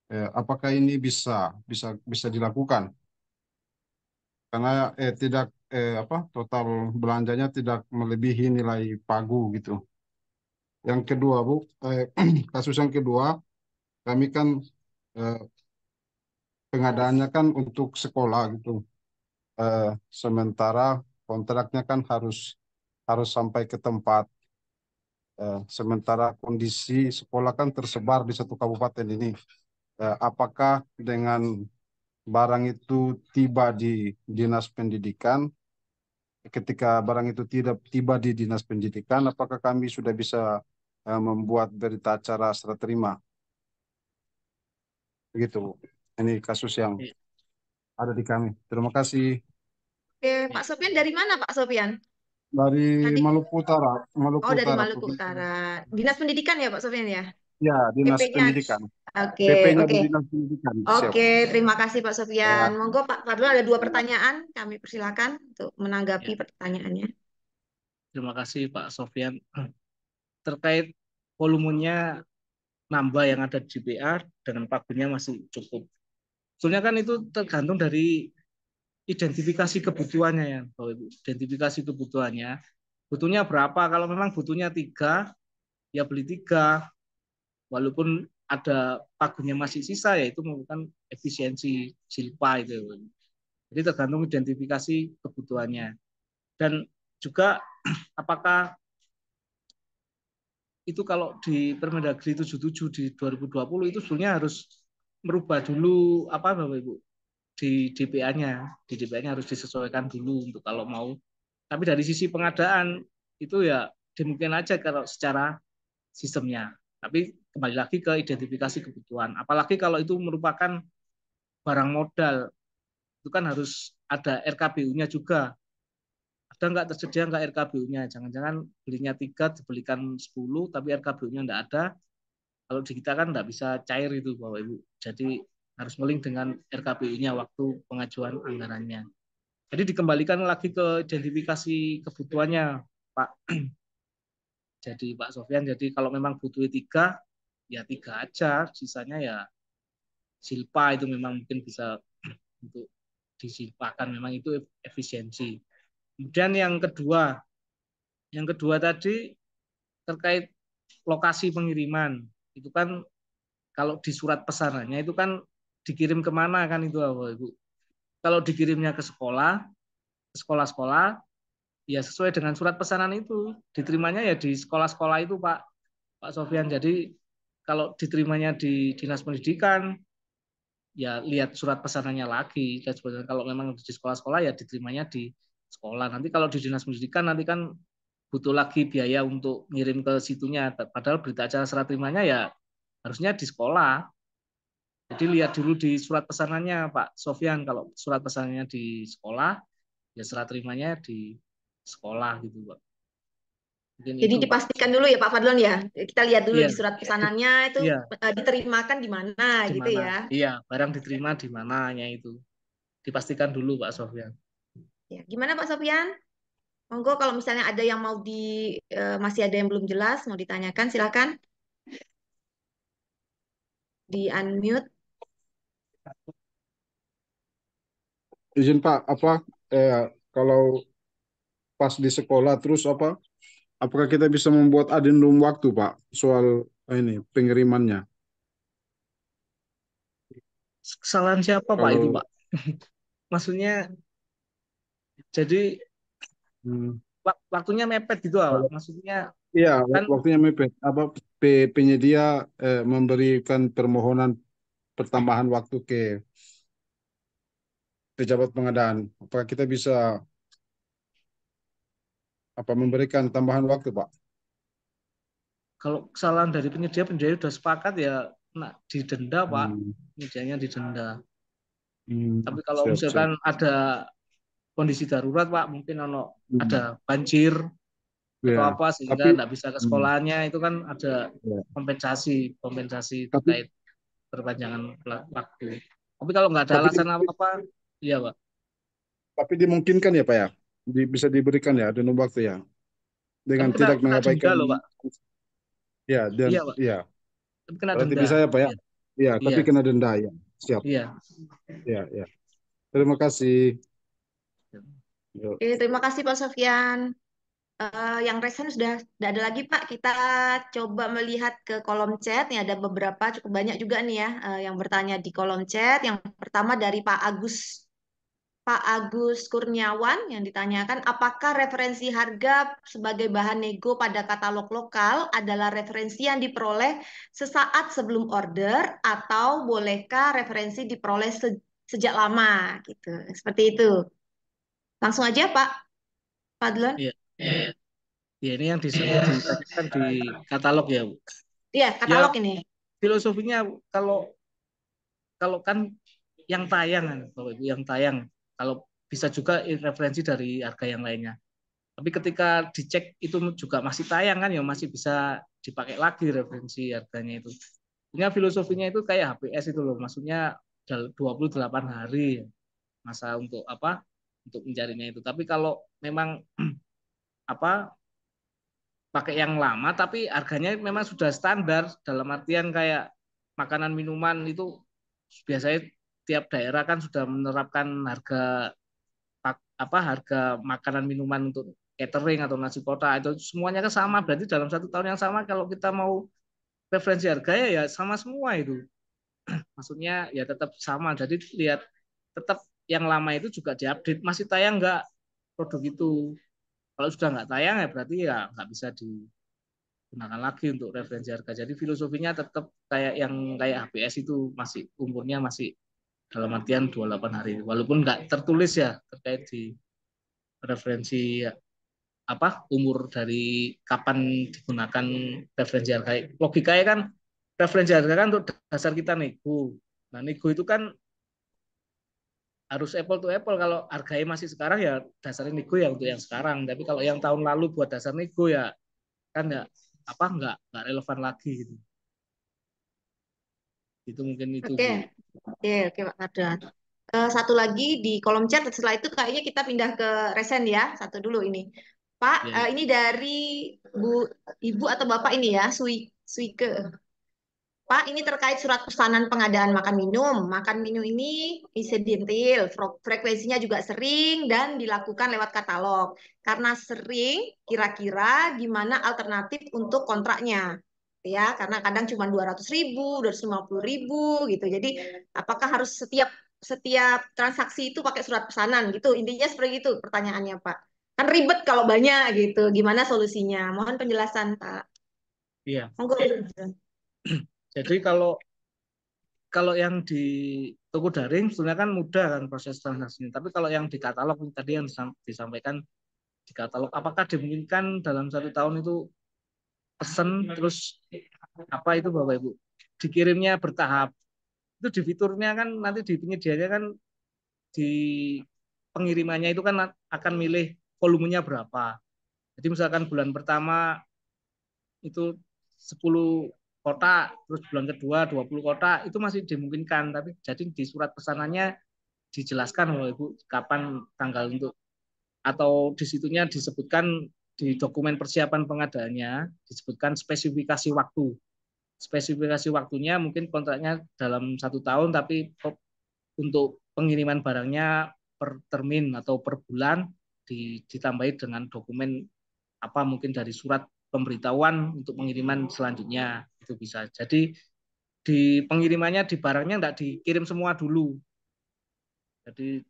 Apakah ini bisa dilakukan? Karena tidak total belanjanya tidak melebihi nilai pagu gitu. Yang kedua Bu, kasus yang kedua, kami kan eh, pengadaannya kan untuk sekolah gitu. Sementara kontraknya kan harus sampai ke tempat. Sementara kondisi sekolah kan tersebar di satu kabupaten ini. Apakah dengan barang itu tiba di dinas pendidikan, ketika barang itu tidak tiba di dinas pendidikan, apakah kami sudah bisa membuat berita acara serah terima? Begitu, Bu. Ini kasus yang ada di kami. Terima kasih. Oke, Pak Sofian dari mana Pak Sofian? Dari Tadi, Maluku Utara, oh dari Maluku Provinsi. Utara. Dinas Pendidikan ya Pak Sofian ya? Ya, dinas PP-nya. pendidikan. Oke, PP-nya oke. di dinas pendidikan. Siap. Oke, terima kasih Pak Sofian. Ya, Monggo Pak Fadlun ada 2 pertanyaan, kami persilakan untuk menanggapi Ya, pertanyaannya. terima kasih Pak Sofian. Terkait volumenya nambah yang ada di DPR dengan pagunya masih cukup. Soalnya kan itu tergantung dari identifikasi kebutuhannya ya, Bapak Ibu. Identifikasi kebutuhannya. Butuhnya berapa? Kalau memang butuhnya 3, ya beli 3. Walaupun ada pagunya masih sisa, ya itu merupakan efisiensi silpa itu. Jadi tergantung identifikasi kebutuhannya. Dan juga apakah itu kalau di Permendagri 77 di 2020 itu sebenarnya harus merubah dulu apa Bapak Ibu di DPA-nya. Di DPA-nya harus disesuaikan dulu untuk kalau mau. Tapi dari sisi pengadaan itu ya dimungkinkan aja kalau secara sistemnya. Tapi kembali lagi ke identifikasi kebutuhan. Apalagi kalau itu merupakan barang modal, itu kan harus ada RKBU-nya juga. Ada nggak tersedia nggak RKBU-nya? Jangan-jangan belinya 3, dibelikan 10, tapi RKBU-nya nggak ada. Kalau di kita kan nggak bisa cair itu Bapak Ibu. Jadi harus melink dengan RKBU-nya waktu pengajuan anggarannya. Jadi dikembalikan lagi ke identifikasi kebutuhannya, Pak. Jadi Pak Sofian, jadi kalau memang butuh 3, ya 3 aja. Sisanya ya silpa itu memang mungkin bisa untuk disilpakan. Memang itu efisiensi. Kemudian yang kedua tadi terkait lokasi pengiriman. Itu kan kalau di surat pesanannya itu kan dikirim kemana kan itu Bapak Ibu. Kalau dikirimnya ke sekolah-sekolah, ya sesuai dengan surat pesanan itu. Diterimanya ya di sekolah-sekolah itu Pak Sofian. Jadi kalau diterimanya di dinas pendidikan, ya lihat surat pesanannya lagi. Dan sebetulnya kalau memang di sekolah-sekolah ya diterimanya di sekolah. Nanti kalau di dinas pendidikan nanti kan butuh lagi biaya untuk ngirim ke situnya. Padahal berita acara serah terimanya ya harusnya di sekolah. Jadi lihat dulu di surat pesanannya Pak Sofian. Kalau surat pesanannya di sekolah, ya serah terimanya di sekolah gitu Pak. Mungkin Jadi itu Pak. dipastikan dulu ya Pak Fadlon ya. Kita lihat dulu Iya, di surat pesanannya itu iya, diterimakan di mana di gitu mana? ya. Iya, barang diterima di mananya itu. Dipastikan dulu Pak Sofyan. Ya, gimana Pak Sofyan? Monggo kalau misalnya ada yang mau masih ada yang belum jelas mau ditanyakan silakan di unmute. Izin Pak, kalau pas di sekolah terus apakah kita bisa membuat adendum waktu Pak soal ini pengirimannya? Kesalahan siapa Pak itu Kalau Pak? Maksudnya jadi hmm, waktunya mepet gitu Pak. kalau Maksudnya iya kan waktunya mepet, penyedia memberikan permohonan pertambahan waktu ke pejabat pengadaan. Apakah kita bisa memberikan tambahan waktu Pak? kalau kesalahan dari penyedia udah sepakat ya didenda Pak. Hmm, Penyediaannya didenda. Tapi hmm, kalau siap siap. misalkan ada kondisi darurat Pak, mungkin Hmm, ada banjir atau ya. apa sehingga Tapi nggak bisa ke hmm, sekolahnya itu kan ada ya. kompensasi Tapi terkait perpanjangan waktu. Tapi kalau nggak ada tapi alasan apa-apa, iya Pak. tapi dimungkinkan ya Pak ya, bisa diberikan ya adendum waktu ya Tapi dengan kena tidak kena denda mengabaikan loh Pak. ya dan Iya Pak. ya Tapi kena berarti denda. bisa ya Pak ya. Iya. Ya, Iya. tapi kena denda ya. Siap. Iya. Ya, ya. Terima kasih. Yuk. Oke, terima kasih Pak Sofyan. Yang resen sudah tidak ada lagi Pak. Kita coba melihat ke kolom chat. Nih ada beberapa, cukup banyak juga nih ya yang bertanya di kolom chat. Yang pertama dari Pak Agus Kurniawan yang ditanyakan, apakah referensi harga sebagai bahan nego pada katalog lokal adalah referensi yang diperoleh sesaat sebelum order atau bolehkah referensi diperoleh sejak lama gitu. Seperti itu. Langsung aja Pak Fadlon. Iya. Ya ini yang ditanyakan di katalog ya Bu. Iya, Ya katalog ini. filosofinya kalau kalau kan yang tayang kan, Bapak Ibu, yang tayang. Kalau bisa juga referensi dari harga yang lainnya. Tapi ketika dicek itu juga masih tayang kan ya masih bisa dipakai lagi referensi harganya itu. Sehingga filosofinya itu kayak HPS itu loh, maksudnya 28 hari masa untuk apa? Untuk mencarinya itu. Tapi kalau memang apa pakai yang lama tapi harganya memang sudah standar dalam artian kayak makanan minuman itu biasanya tiap daerah kan sudah menerapkan harga makanan minuman untuk catering atau nasi kota itu semuanya kan sama berarti dalam 1 tahun yang sama kalau kita mau referensi harga ya sama semua itu maksudnya ya tetap sama jadi lihat tetap yang lama itu juga diupdate masih tayang nggak produk itu kalau sudah nggak tayang ya berarti ya nggak bisa digunakan lagi untuk referensi harga jadi filosofinya tetap kayak HBS itu masih umurnya masih dalam artian 28 hari walaupun nggak tertulis ya terkait di referensi umur dari kapan digunakan referensi harga. Logikanya kan referensi harga kan untuk dasar kita nego. Nah, nego itu kan harus apple to apple. Kalau harganya masih sekarang ya dasarnya nego ya untuk yang sekarang. Tapi kalau yang tahun lalu buat dasar nego ya kan ya nggak relevan lagi gitu. Itu mungkin itu Oke, Bu. oke, oke Pak Fadlon. Satu lagi di kolom chat, setelah itu kayaknya kita pindah ke resen ya. Satu dulu ini. Pak, Ya, ya. ini dari Ibu atau Bapak ini ya, Suike. Pak, ini terkait surat pesanan pengadaan makan minum. Makan minum ini insidentil, frekuensinya juga sering dan dilakukan lewat katalog. Karena sering, kira-kira gimana alternatif untuk kontraknya? Ya, karena kadang cuma 200.000, 250.000 gitu. Jadi, apakah harus setiap setiap transaksi itu pakai surat pesanan gitu? Intinya seperti itu pertanyaannya, Pak. Kan ribet kalau banyak gitu. Gimana solusinya? Mohon penjelasan, Pak. Iya. Monggo. Jadi kalau kalau yang di toko daring sebenarnya kan mudah kan proses transaksinya. Tapi kalau yang di katalog tadi yang disampaikan di katalog, apakah dimungkinkan dalam 1 tahun itu pesen terus itu Bapak Ibu dikirimnya bertahap? Itu di fiturnya kan nanti di penyediaannya kan di pengirimannya itu kan akan milih volumenya berapa. Jadi misalkan bulan pertama itu 10 kotak, terus bulan kedua 20 kotak, itu masih dimungkinkan. Tapi jadi di surat pesanannya dijelaskan loh Ibu kapan tanggal untuk, atau di situnya disebutkan di dokumen persiapan pengadaannya disebutkan spesifikasi waktu. Spesifikasi waktunya mungkin kontraknya dalam 1 tahun, tapi untuk pengiriman barangnya per termin atau per bulan ditambahi dengan dokumen apa mungkin dari surat pemberitahuan untuk pengiriman selanjutnya itu bisa. Jadi di pengirimannya di barangnya enggak dikirim semua dulu. Jadi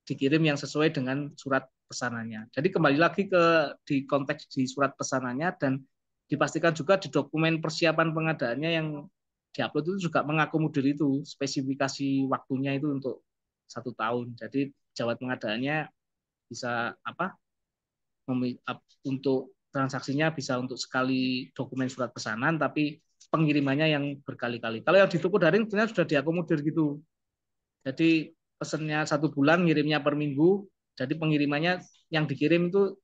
dikirim yang sesuai dengan surat pesanannya. Jadi kembali lagi ke di konteks di surat pesanannya dan dipastikan juga di dokumen persiapan pengadaannya yang diupload itu juga mengakomodir itu spesifikasi waktunya itu untuk 1 tahun. Jadi jawab pengadaannya bisa apa untuk transaksinya bisa untuk sekali dokumen surat pesanan, tapi pengirimannya yang berkali-kali. Kalau yang di toko daring sebenarnya sudah diakomodir gitu. Jadi pesennya 1 bulan, ngirimnya per minggu. Jadi pengirimannya yang dikirim itu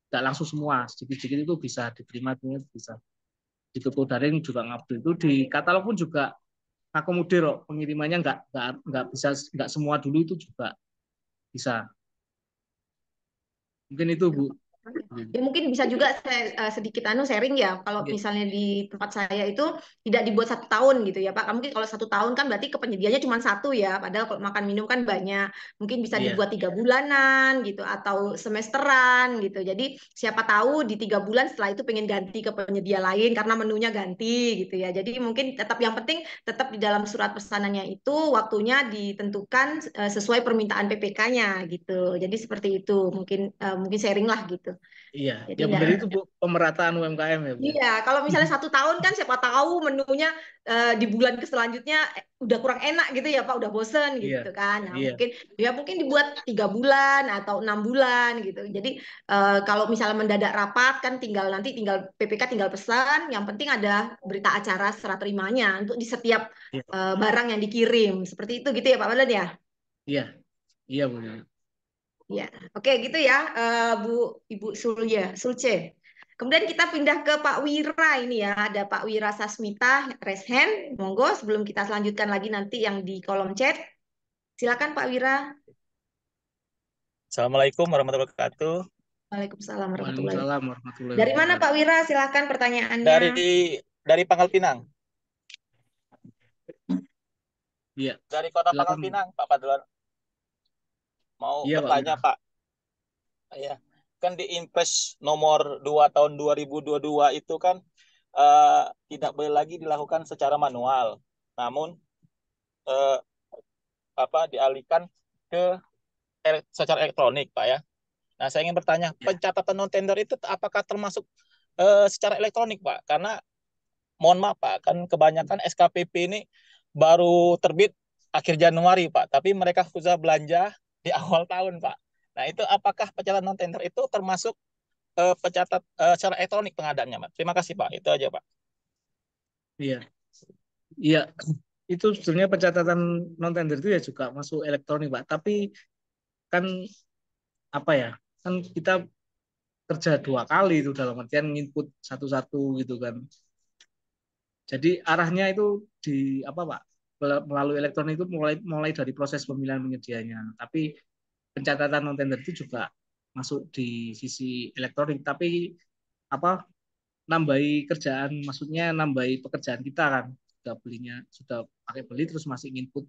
tidak langsung semua, sedikit-sedikit itu bisa diterima, bisa. Di toko daring juga ngabdi itu, di katalog pun juga akomodir kok. Pengirimannya nggak bisa nggak semua dulu itu juga bisa. Mungkin itu Bu. Ya mungkin bisa juga saya sedikit sharing ya, kalau misalnya di tempat saya itu tidak dibuat 1 tahun gitu ya Pak. Mungkin kalau 1 tahun kan berarti kepenyediaannya cuma 1 ya, padahal kalau makan minum kan banyak. Mungkin bisa dibuat 3 bulanan gitu atau semesteran gitu. Jadi siapa tahu di 3 bulan setelah itu pengen ganti ke penyedia lain karena menunya ganti gitu ya. Jadi mungkin tetap yang penting tetap di dalam surat pesanannya itu waktunya ditentukan sesuai permintaan PPK-nya gitu. Jadi seperti itu mungkin sharing lah gitu. Iya, Jadi ya benar itu Bu, pemerataan UMKM ya Bu. Iya, kalau misalnya 1 tahun kan siapa tahu menunya di bulan selanjutnya udah kurang enak gitu ya Pak, udah bosen gitu kan. Nah mungkin dibuat 3 bulan atau 6 bulan gitu. Jadi kalau misalnya mendadak rapat kan tinggal PPK tinggal pesan. Yang penting ada berita acara serah terimanya untuk di setiap barang yang dikirim. Seperti itu gitu ya Pak Badan ya? Iya, iya Bu. Ya, oke gitu ya, Ibu Sulce. Kemudian kita pindah ke Pak Wira ini ya, ada Pak Wira Sasmita, raise hand. Monggo sebelum kita selanjutkan lagi nanti yang di kolom chat. Silakan Pak Wira. Assalamualaikum warahmatullahi wabarakatuh. Waalaikumsalam warahmatullahi wabarakatuh. Waalaikumsalam warahmatullahi Dari mana wabarakatuh. Pak Wira? Silakan pertanyaannya. Dari Pangkal Pinang. Iya. Dari Kota Pangkal Pinang, Pak Fadlan. Mau bertanya, Pak. Ya, kan di Impres nomor 2 tahun 2022 itu kan tidak boleh lagi dilakukan secara manual. Namun dialihkan ke secara elektronik, Pak ya. Nah, saya ingin bertanya, pencatatan non-tender itu apakah termasuk secara elektronik, Pak? Karena mohon maaf, Pak, kan kebanyakan SKPP ini baru terbit akhir Januari, Pak. Tapi mereka susah belanja di awal tahun, Pak. Nah, itu apakah pencatatan non-tender itu termasuk pencatat secara elektronik pengadaannya, Pak? Terima kasih, Pak. Itu aja, Pak. Iya. Iya. Itu sebenarnya pencatatan non-tender itu ya juga masuk elektronik, Pak. Tapi kan apa ya? Kan kita kerja 2 kali itu dalam artian input satu-satu gitu kan. Jadi arahnya itu di apa Pak? Melalui elektronik itu mulai dari proses pemilihan penyedianya. Tapi pencatatan non tender itu juga masuk di sisi elektronik. Tapi apa? Nambahi kerjaan, maksudnya nambahi pekerjaan kita kan. Sudah pakai beli terus masih input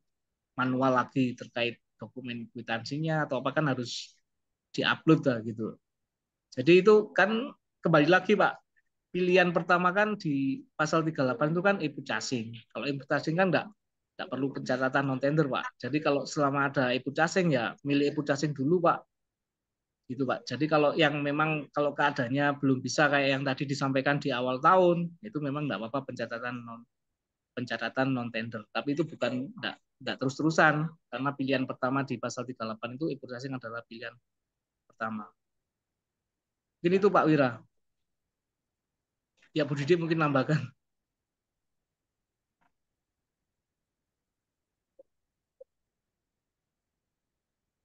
manual lagi terkait dokumen kwitansinya atau apa kan harus diupload lah gitu. Jadi itu kan kembali lagi Pak, pilihan pertama kan di pasal 38 itu kan input casing. Kalau input casing kan enggak perlu pencatatan non tender Pak. Jadi kalau selama ada input casing ya milih input casing dulu Pak. Gitu Pak. Jadi kalau yang memang kalau keadaannya belum bisa kayak yang tadi disampaikan di awal tahun, itu memang enggak apa-apa pencatatan non tender. Tapi itu bukan enggak terus-terusan karena pilihan pertama di pasal 38 itu input casing adalah pilihan pertama. Mungkin itu Pak Wira. Ya Bu Didi mungkin nambahkan.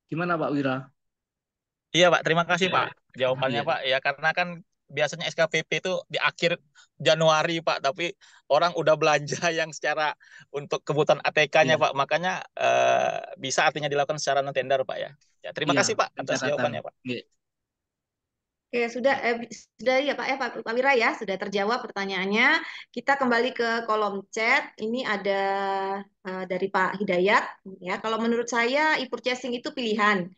Gimana Pak Wira? Iya Pak, terima kasih Pak. jawabannya Iya. Pak. Ya karena kan biasanya SKPP itu di akhir Januari Pak, tapi orang udah belanja yang secara untuk kebutuhan ATK-nya Iya. Pak. Makanya bisa artinya dilakukan secara non tender Pak ya. Ya terima Iya, kasih Pak atas pencatatan. jawabannya Pak. Iya. Oke, sudah ya Pak ya Pak Wira ya, sudah terjawab pertanyaannya. Kita kembali ke kolom chat. Ini ada dari Pak Hidayat ya. Kalau menurut saya e-purchasing itu pilihan.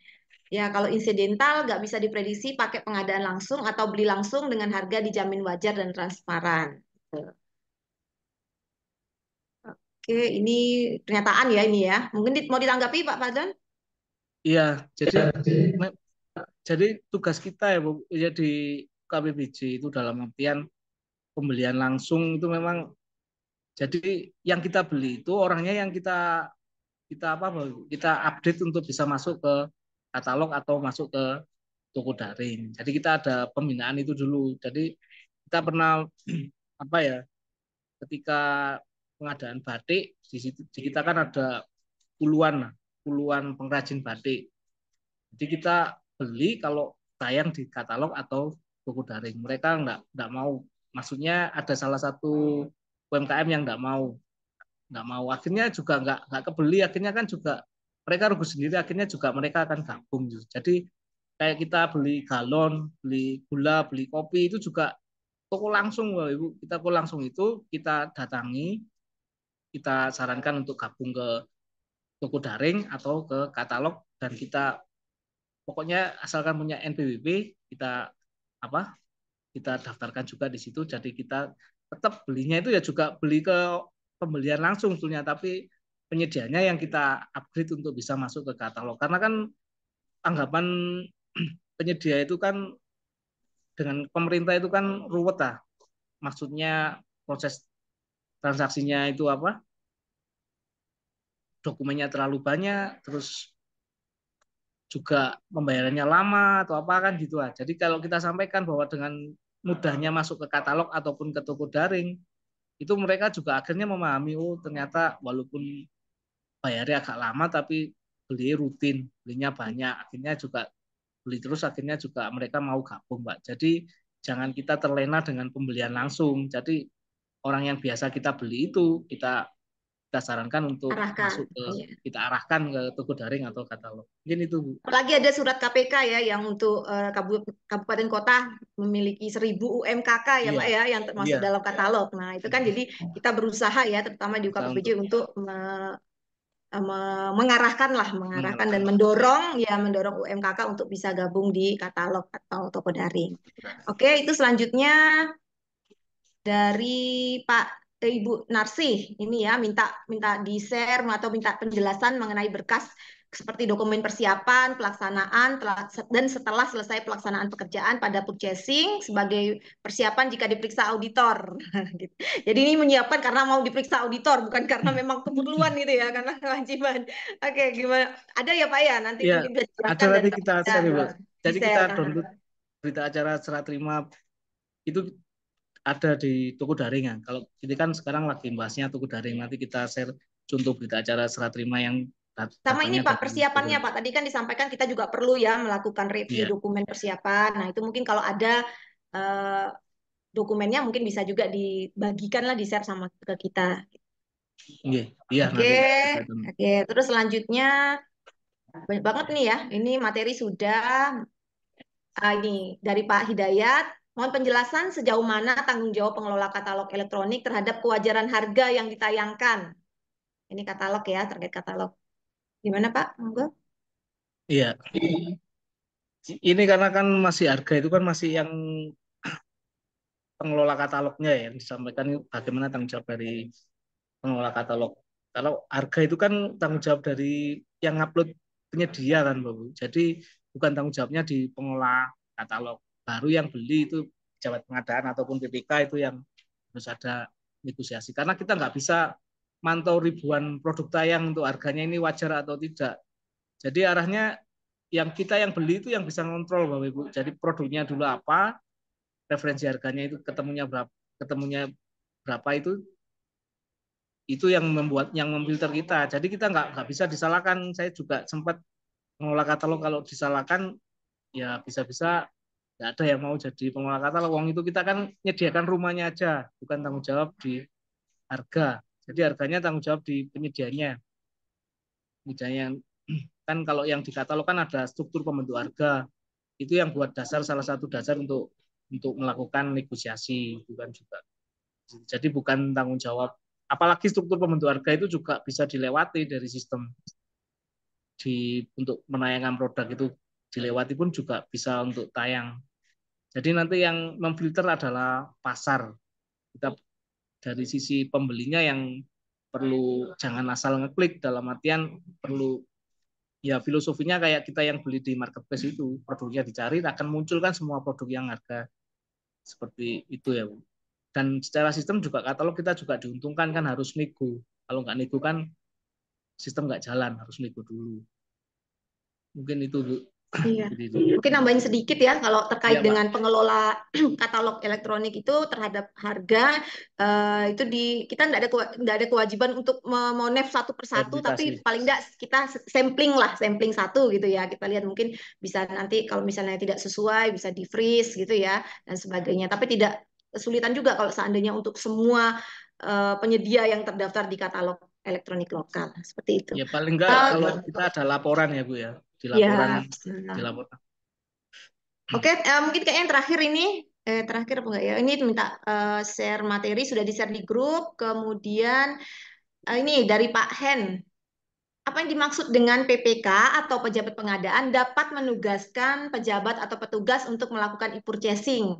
Ya, kalau insidental nggak bisa diprediksi pakai pengadaan langsung atau beli langsung dengan harga dijamin wajar dan transparan. Oke, ini pernyataan ya ini ya. Mungkin mau ditanggapi Pak Fadlan? Iya, jadi tugas kita ya Bu, ya di KPBJ itu dalam artian pembelian langsung itu memang jadi yang kita beli itu orangnya yang kita apa Bu, kita update untuk bisa masuk ke katalog atau masuk ke toko daring. Jadi kita ada pembinaan itu dulu. Jadi kita pernah apa ya ketika pengadaan batik di situ di kita kan ada puluhan pengrajin batik. Jadi kita beli kalau tayang di katalog atau toko daring. Mereka nggak mau. Maksudnya ada salah satu UMKM yang nggak mau. Akhirnya juga nggak kebeli. Akhirnya kan juga mereka rugi sendiri. Akhirnya juga mereka akan gabung. Jadi kayak kita beli galon, beli gula, beli kopi itu juga toko langsung, Ibu. Kita toko langsung itu kita datangi, kita sarankan untuk gabung ke toko daring atau ke katalog dan kita pokoknya asalkan punya NPWP kita apa kita daftarkan juga di situ. Jadi kita tetap belinya itu ya juga beli ke pembelian langsung sebetulnya, tapi penyediaannya yang kita upgrade untuk bisa masuk ke katalog. Karena kan anggapan penyedia itu kan dengan pemerintah itu kan ruwet lah. Maksudnya proses transaksinya itu apa? Dokumennya terlalu banyak, terus juga pembayarannya lama atau apa kan gitu lah. Jadi kalau kita sampaikan bahwa dengan mudahnya masuk ke katalog ataupun ke toko daring, itu mereka juga akhirnya memahami, oh ternyata walaupun bayarnya agak lama tapi beli rutin, belinya banyak, akhirnya juga beli terus, akhirnya juga mereka mau gabung, Pak. Jadi jangan kita terlena dengan pembelian langsung. Jadi orang yang biasa kita beli itu kita sarankan untuk Arahkan. masuk ke Iya. kita arahkan ke toko daring atau katalog. Mungkin itu Bu. Apalagi ada surat KPK ya yang untuk kabupaten kota memiliki 1000 UMKK ya Iya. Pak ya yang termasuk Iya. dalam katalog. Nah, itu kan jadi kita berusaha ya terutama di Kita KPBJ untuk mengarahkan dan mengarahkan. mendorong UMKK untuk bisa gabung di katalog atau toko daring. Oke, itu selanjutnya dari Ibu Narsih ini ya minta di-share atau minta penjelasan mengenai berkas seperti dokumen persiapan, pelaksanaan, dan setelah selesai pelaksanaan pekerjaan pada purchasing sebagai persiapan jika diperiksa auditor. Jadi ini menyiapkan karena mau diperiksa auditor, bukan karena memang keperluan gitu ya, karena kewajiban. Oke, gimana? Ada ya Pak ya? Nanti Ya, mungkin bisa ada dijelaskan dan nanti kita share Bu. Jadi kita di-share. download berita acara serah terima itu ada di toko daring ya. Kalau ini kan sekarang lagi bahasnya toko daring, nanti kita share contoh berita acara serah terima yang Sama ini datangnya Pak, dari persiapannya Pak. Tadi kan disampaikan kita juga perlu ya melakukan review Iya. dokumen persiapan. Nah, itu mungkin kalau ada dokumennya mungkin bisa juga dibagikan lah, di-share sama ke kita. Iya, Oke, nanti kita oke. Terus selanjutnya banyak banget nih ya. Ini materi sudah. Ini dari Pak Hidayat. Mohon penjelasan sejauh mana tanggung jawab pengelola katalog elektronik terhadap kewajaran harga yang ditayangkan. Ini katalog ya, terkait katalog. Gimana Pak? Monggo. Iya. Ini karena kan masih harga itu kan masih yang pengelola katalognya ya, yang disampaikan bagaimana tanggung jawab dari pengelola katalog. Kalau harga itu kan tanggung jawab dari yang upload penyedia kan, Bu. Jadi bukan tanggung jawabnya di pengelola katalog. Baru yang beli itu pejabat pengadaan ataupun PPK itu yang harus ada negosiasi. Karena kita nggak bisa mantau ribuan produk tayang untuk harganya ini wajar atau tidak. Jadi arahnya yang beli itu yang bisa ngontrol, Bapak Ibu. Jadi produknya dulu apa, referensi harganya itu ketemunya berapa itu yang memfilter kita. Jadi kita nggak bisa disalahkan. Saya juga sempat mengelola katalog, kalau disalahkan ya bisa-bisa nggak ada yang mau jadi pengelola katalog. Wong itu kita kan menyediakan rumahnya aja, bukan tanggung jawab di harga. Jadi harganya tanggung jawab di penyediaannya. Misalnya kan kalau yang di katalog kan ada struktur pembentuk harga. Itu yang buat dasar, salah satu dasar untuk melakukan negosiasi, bukan juga. Jadi bukan tanggung jawab. Apalagi struktur pembentuk harga itu juga bisa dilewati dari sistem untuk menayangkan produk itu, dilewati pun juga bisa untuk tayang. Jadi nanti yang memfilter adalah pasar. Kita dari sisi pembelinya yang perlu jangan asal ngeklik, dalam artian perlu ya filosofinya kayak kita yang beli di marketplace itu, produknya dicari akan muncul kan semua produk yang harga seperti itu ya Bu. Dan secara sistem juga katalog kita juga diuntungkan kan harus nego. Kalau nggak nego kan sistem nggak jalan, harus nego dulu. Mungkin itu Bu. Iya. Jadi itu. Mungkin nambahin sedikit ya kalau terkait Iya, Pak. dengan pengelola katalog elektronik itu terhadap harga itu kita nggak ada kewajiban untuk memonef satu persatu, tapi Verifikasi. paling nggak kita sampling satu gitu ya. Kita lihat mungkin bisa nanti kalau misalnya tidak sesuai bisa di freeze gitu ya dan sebagainya. Tapi tidak kesulitan juga kalau seandainya untuk semua penyedia yang terdaftar di katalog elektronik lokal seperti itu. Ya paling nggak kalau kita ada laporan ya Bu ya, di laporan Ya, bisa. dilaporkan. Oke, mungkin kayaknya yang terakhir ini, terakhir apa enggak ya? Ini minta share materi, sudah di-share di grup. Kemudian ini dari Pak Hen. Apa yang dimaksud dengan PPK atau pejabat pengadaan dapat menugaskan pejabat atau petugas untuk melakukan e-purchasing?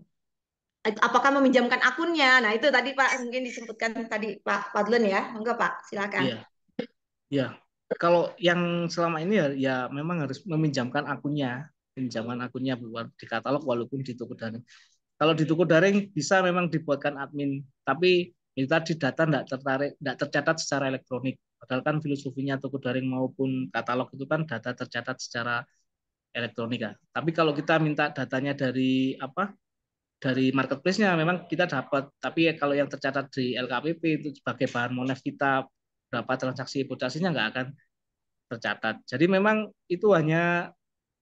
Apakah meminjamkan akunnya? Nah, itu tadi Pak mungkin disebutkan tadi Pak Fadlun ya. Enggak Pak, silakan. Iya, iya. Kalau yang selama ini ya memang harus meminjamkan akunnya buat di katalog walaupun di toko daring. Kalau di toko daring bisa memang dibuatkan admin, tapi itu tadi data tidak tercatat secara elektronik. Padahal kan filosofinya toko daring maupun katalog itu kan data tercatat secara elektronik ya. Tapi kalau kita minta datanya dari dari marketplace-nya memang kita dapat, tapi kalau yang tercatat di LKPP itu sebagai bahan monef kita berapa transaksi imputasinya nggak akan tercatat. Jadi memang itu hanya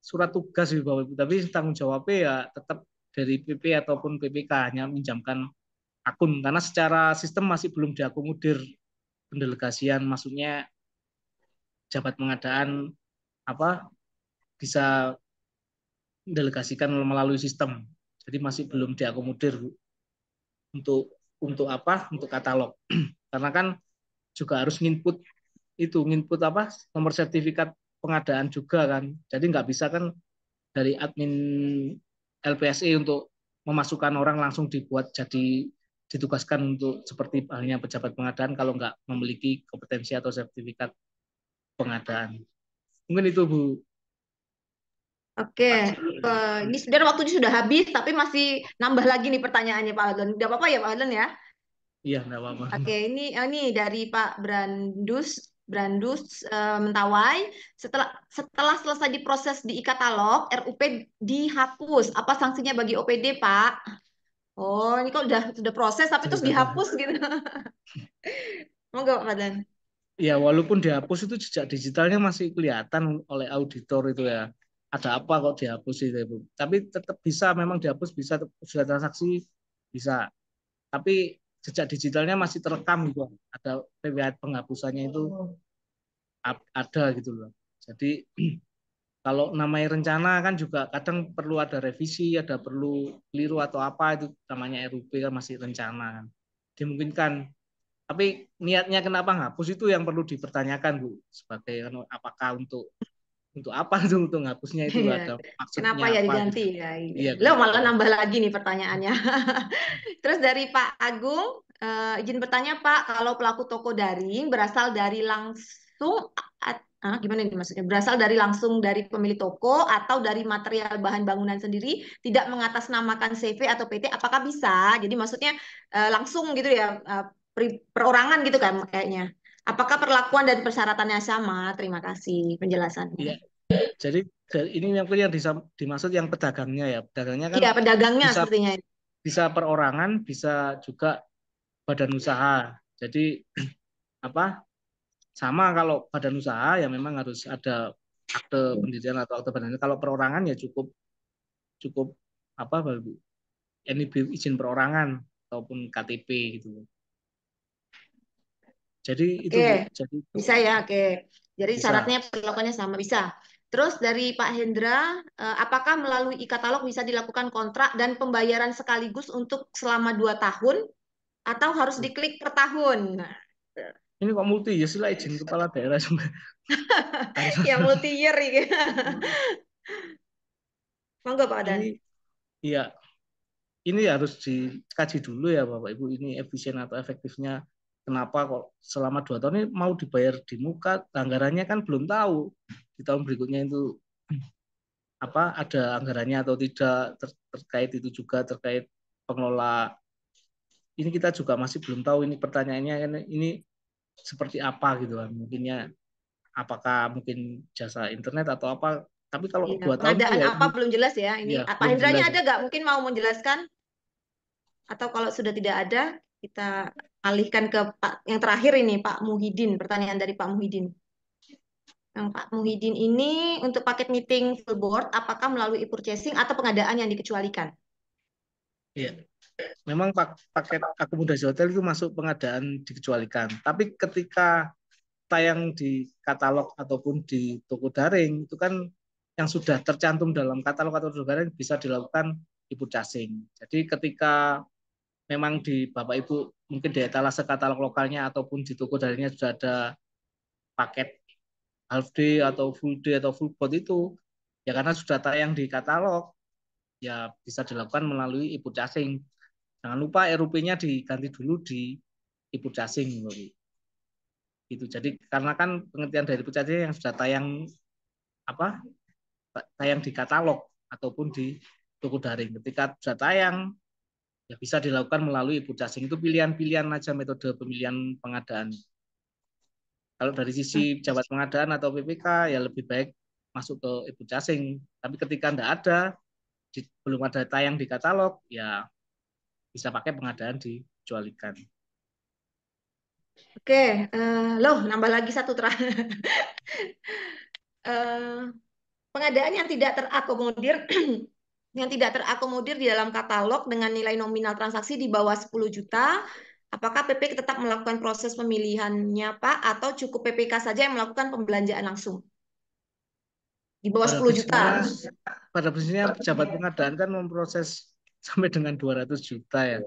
surat tugas di bawah, tapi tanggung jawabnya ya tetap dari PP ataupun PPK hanya minjamkan akun karena secara sistem masih belum diakomodir pendelegasian, maksudnya jabat pengadaan bisa mendelegasikan melalui sistem. Jadi masih belum diakomodir untuk untuk katalog. Karena kan juga harus nginput nomor sertifikat pengadaan juga kan. Jadi nggak bisa kan dari admin LPSE untuk memasukkan orang langsung dibuat jadi ditugaskan untuk seperti halnya pejabat pengadaan kalau nggak memiliki kompetensi atau sertifikat pengadaan. Mungkin itu Bu. Oke, ini sebenarnya waktunya sudah habis, tapi masih nambah lagi nih pertanyaannya Pak Adlon. Tidak apa-apa ya Pak Adlon ya? Iya, nggak apa-apa. Oke, ini dari Pak Brandus Mentawai. Setelah selesai diproses di e-katalog, RUP dihapus. Apa sanksinya bagi OPD, Pak? Oh, ini kok sudah proses tapi terus dihapus gitu. Monggo, Pak Dan. Ya, walaupun dihapus itu jejak digitalnya masih kelihatan oleh auditor itu ya. Ada apa kok dihapus itu, Bu? Tapi tetap bisa, memang dihapus bisa, sudah transaksi bisa. Tapi jejak digitalnya masih terekam gitu. Ada riwayat penghapusannya itu ada gitu loh. Jadi kalau namanya rencana kan juga kadang perlu ada revisi, ada perlu keliru atau apa itu namanya RUP kan masih rencana. Dimungkinkan. Tapi niatnya kenapa ngapus itu yang perlu dipertanyakan Bu. Sebagai apakah untuk apa itu untuk ngapusnya itu Iya. ada Kenapa maksudnya ya apa diganti gitu. ya? Iya, Lo kenapa? malah nambah lagi nih pertanyaannya. Terus dari Pak Agung, izin bertanya Pak, kalau pelaku toko daring berasal dari langsung, gimana ini maksudnya? Berasal dari langsung dari pemilik toko atau dari material bahan bangunan sendiri, tidak mengatasnamakan CV atau PT, apakah bisa? Jadi maksudnya langsung gitu ya, perorangan gitu kan kayaknya. Apakah perlakuan dan persyaratannya sama? Terima kasih penjelasannya. Iya. Jadi ini yang dimaksud yang pedagangnya ya. Pedagangnya kan Iya, pedagangnya bisa sepertinya. perorangan, bisa juga badan usaha. Jadi sama kalau badan usaha ya memang harus ada akte pendirian atau akte badan. Kalau perorangan ya cukup apa NIB izin perorangan ataupun KTP gitu. Jadi itu Bu, Oke, jadi bisa ya. Oke. Jadi bisa. syaratnya perlakuannya sama, bisa. Terus dari Pak Hendra, apakah melalui e-katalog bisa dilakukan kontrak dan pembayaran sekaligus untuk selama 2 tahun atau harus diklik per tahun? Nah, Ini kok multi ya sila izin kepala daerah semua. yang multi year gitu. Monggo Pak Dan. Ini ya ini harus dikaji dulu ya Bapak Ibu, ini efisien atau efektifnya. Kenapa kok selama 2 tahun ini mau dibayar di muka, anggarannya kan belum tahu di tahun berikutnya itu apa ada anggarannya atau tidak, terkait itu juga terkait pengelola. Ini kita juga masih belum tahu ini pertanyaannya ini seperti apa gitu kan. Mungkinnya apakah mungkin jasa internet atau apa. Tapi kalau Iya, 2 tahun itu pengadaan ya apa belum jelas ya. ya Ini Pak belum Hendranya jelas. ada nggak? Mungkin mau menjelaskan? Atau kalau sudah tidak ada, kita alihkan ke Pak yang terakhir ini, Pak Muhyiddin. Pertanyaan dari Pak Muhyiddin. Yang Pak Muhyiddin ini untuk paket meeting full board, apakah melalui e-purchasing atau pengadaan yang dikecualikan? Iya. Memang paket akomodasi hotel itu masuk pengadaan dikecualikan. Tapi ketika tayang di katalog ataupun di toko daring itu kan yang sudah tercantum dalam katalog atau toko daring bisa dilakukan e-purchasing. Jadi ketika memang di Bapak Ibu mungkin di etalase katalog lokalnya ataupun di toko daringnya sudah ada paket half day atau full board itu ya karena sudah tayang di katalog ya bisa dilakukan melalui e-purchasing. Jangan lupa RUP-nya diganti dulu di e-purchasing. Gitu. Jadi karena kan pengertian dari e-purchasing yang sudah tayang apa? Tayang di katalog ataupun di toko daring. Ketika sudah tayang ya bisa dilakukan melalui e-purchasing. Itu pilihan-pilihan aja metode pemilihan pengadaan. Kalau dari sisi pejabat pengadaan atau PPK ya lebih baik masuk ke e-purchasing. Tapi ketika tidak ada, belum ada tayang di katalog, ya bisa pakai pengadaan dijualikan. Oke, loh nambah lagi satu terakhir. Pengadaan yang tidak terakomodir yang tidak terakomodir di dalam katalog dengan nilai nominal transaksi di bawah 10 juta, apakah PP tetap melakukan proses pemilihannya Pak atau cukup PPK saja yang melakukan pembelanjaan langsung? Di bawah 10 juta. Pada prinsipnya pejabat pengadaan kan memproses sampai dengan 200 juta ya.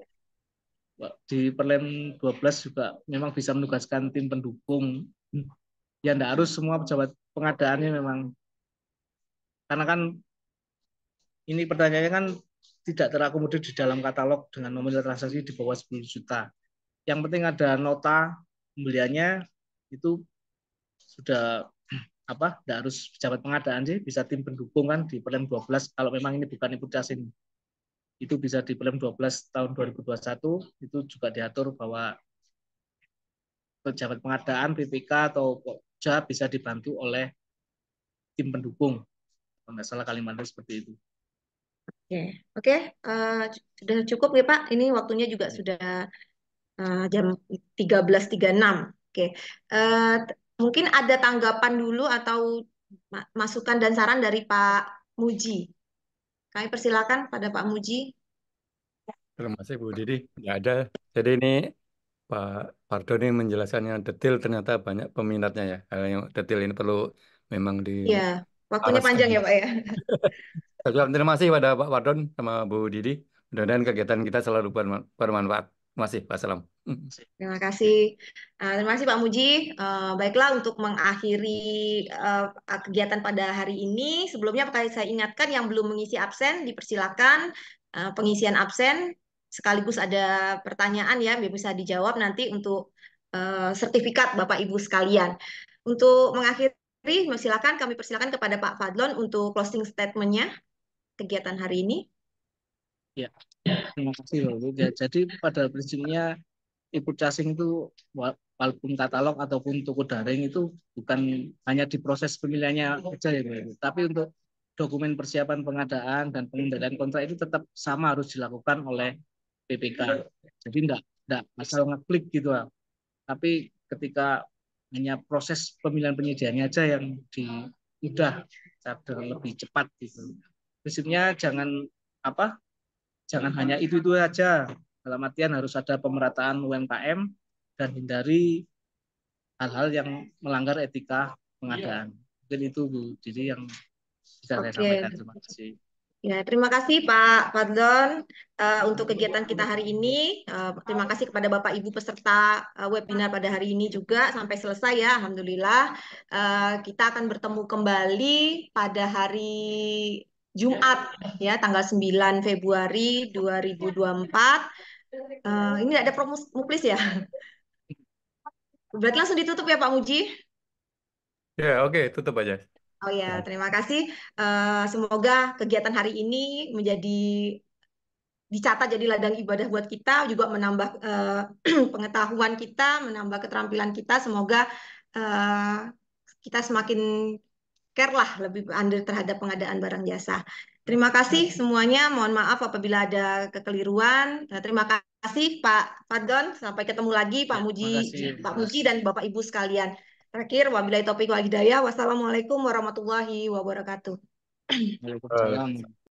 Di Perlem 12 juga memang bisa menugaskan tim pendukung. Ya enggak harus semua pejabat pengadaannya memang. Karena kan ini pertanyaannya kan tidak terakomodir di dalam katalog dengan nominal transaksi di bawah 10 juta. Yang penting ada nota pembeliannya itu sudah apa? Tidak harus pejabat pengadaan sih, bisa tim pendukung kan di Perlem 12 kalau memang ini bukan e-purchasing. Itu bisa di Perlem 12 tahun 2021 itu juga diatur bahwa pejabat pengadaan PPK atau Pokja bisa dibantu oleh tim pendukung. Kalau nggak salah kalimatnya seperti itu. Oke, sudah cukup ya Pak. Ini waktunya juga sudah jam 13.36. Oke, mungkin ada tanggapan dulu atau masukan dan saran dari Pak Muji. Kami persilakan pada Pak Muji. Terima kasih Bu Didi. Nggak ada. Jadi ini Pak Pardo ini menjelaskan yang detail, ternyata banyak peminatnya ya. Hal yang detail ini perlu memang Ya, waktunya dialaskan. panjang ya Pak ya. Terima kasih pada Pak Pardon sama Bu Didi. Mudah-mudahan kegiatan kita selalu bermanfaat. Terima kasih. Wassalam. Terima kasih. Terima kasih Pak Muji. Baiklah untuk mengakhiri kegiatan pada hari ini. Sebelumnya saya ingatkan yang belum mengisi absen dipersilakan pengisian absen. Sekaligus ada pertanyaan ya biar bisa dijawab nanti untuk sertifikat Bapak Ibu sekalian. Untuk mengakhiri, silakan kami persilakan kepada Pak Fadlon untuk closing statement-nya kegiatan hari ini. Ya, terima kasih Bapak. Ya, jadi pada prinsipnya e-purchasing itu walaupun katalog ataupun toko daring itu bukan hanya di proses pemilihannya saja ya, tapi untuk dokumen persiapan pengadaan dan pengendalian kontrak itu tetap sama harus dilakukan oleh PPK. Jadi enggak asal ngeklik gitu lah. Tapi ketika hanya proses pemilihan penyediaannya aja yang mudah dan lebih cepat gitu. Prinsipnya jangan apa? Jangan hanya itu aja. Dalam artian harus ada pemerataan UMKM dan hindari hal-hal yang melanggar etika pengadaan. Mungkin itu Bu, jadi yang bisa saya Oke. sampaikan. Terima kasih. Ya, terima kasih Pak Fadlon untuk kegiatan kita hari ini. Terima kasih kepada Bapak Ibu peserta webinar pada hari ini juga sampai selesai ya, Alhamdulillah. Kita akan bertemu kembali pada hari Jumat ya, tanggal 9 Februari 2024. Ini ada muklis ya. Berarti langsung ditutup ya Pak Muji. Ya, oke, tutup aja. Oh ya, terima kasih. Semoga kegiatan hari ini dicatat jadi ladang ibadah buat kita, juga menambah pengetahuan kita, menambah keterampilan kita. Semoga kita semakin care lah, lebih andil terhadap pengadaan barang jasa. Terima kasih semuanya. Mohon maaf apabila ada kekeliruan. Terima kasih Pak Fadlon. Sampai ketemu lagi Pak Muji, Pak Muji dan Bapak Ibu sekalian. Terakhir, wabillahi taufiq wal hidayah. Wassalamualaikum warahmatullahi wabarakatuh. Waalaikumsalam.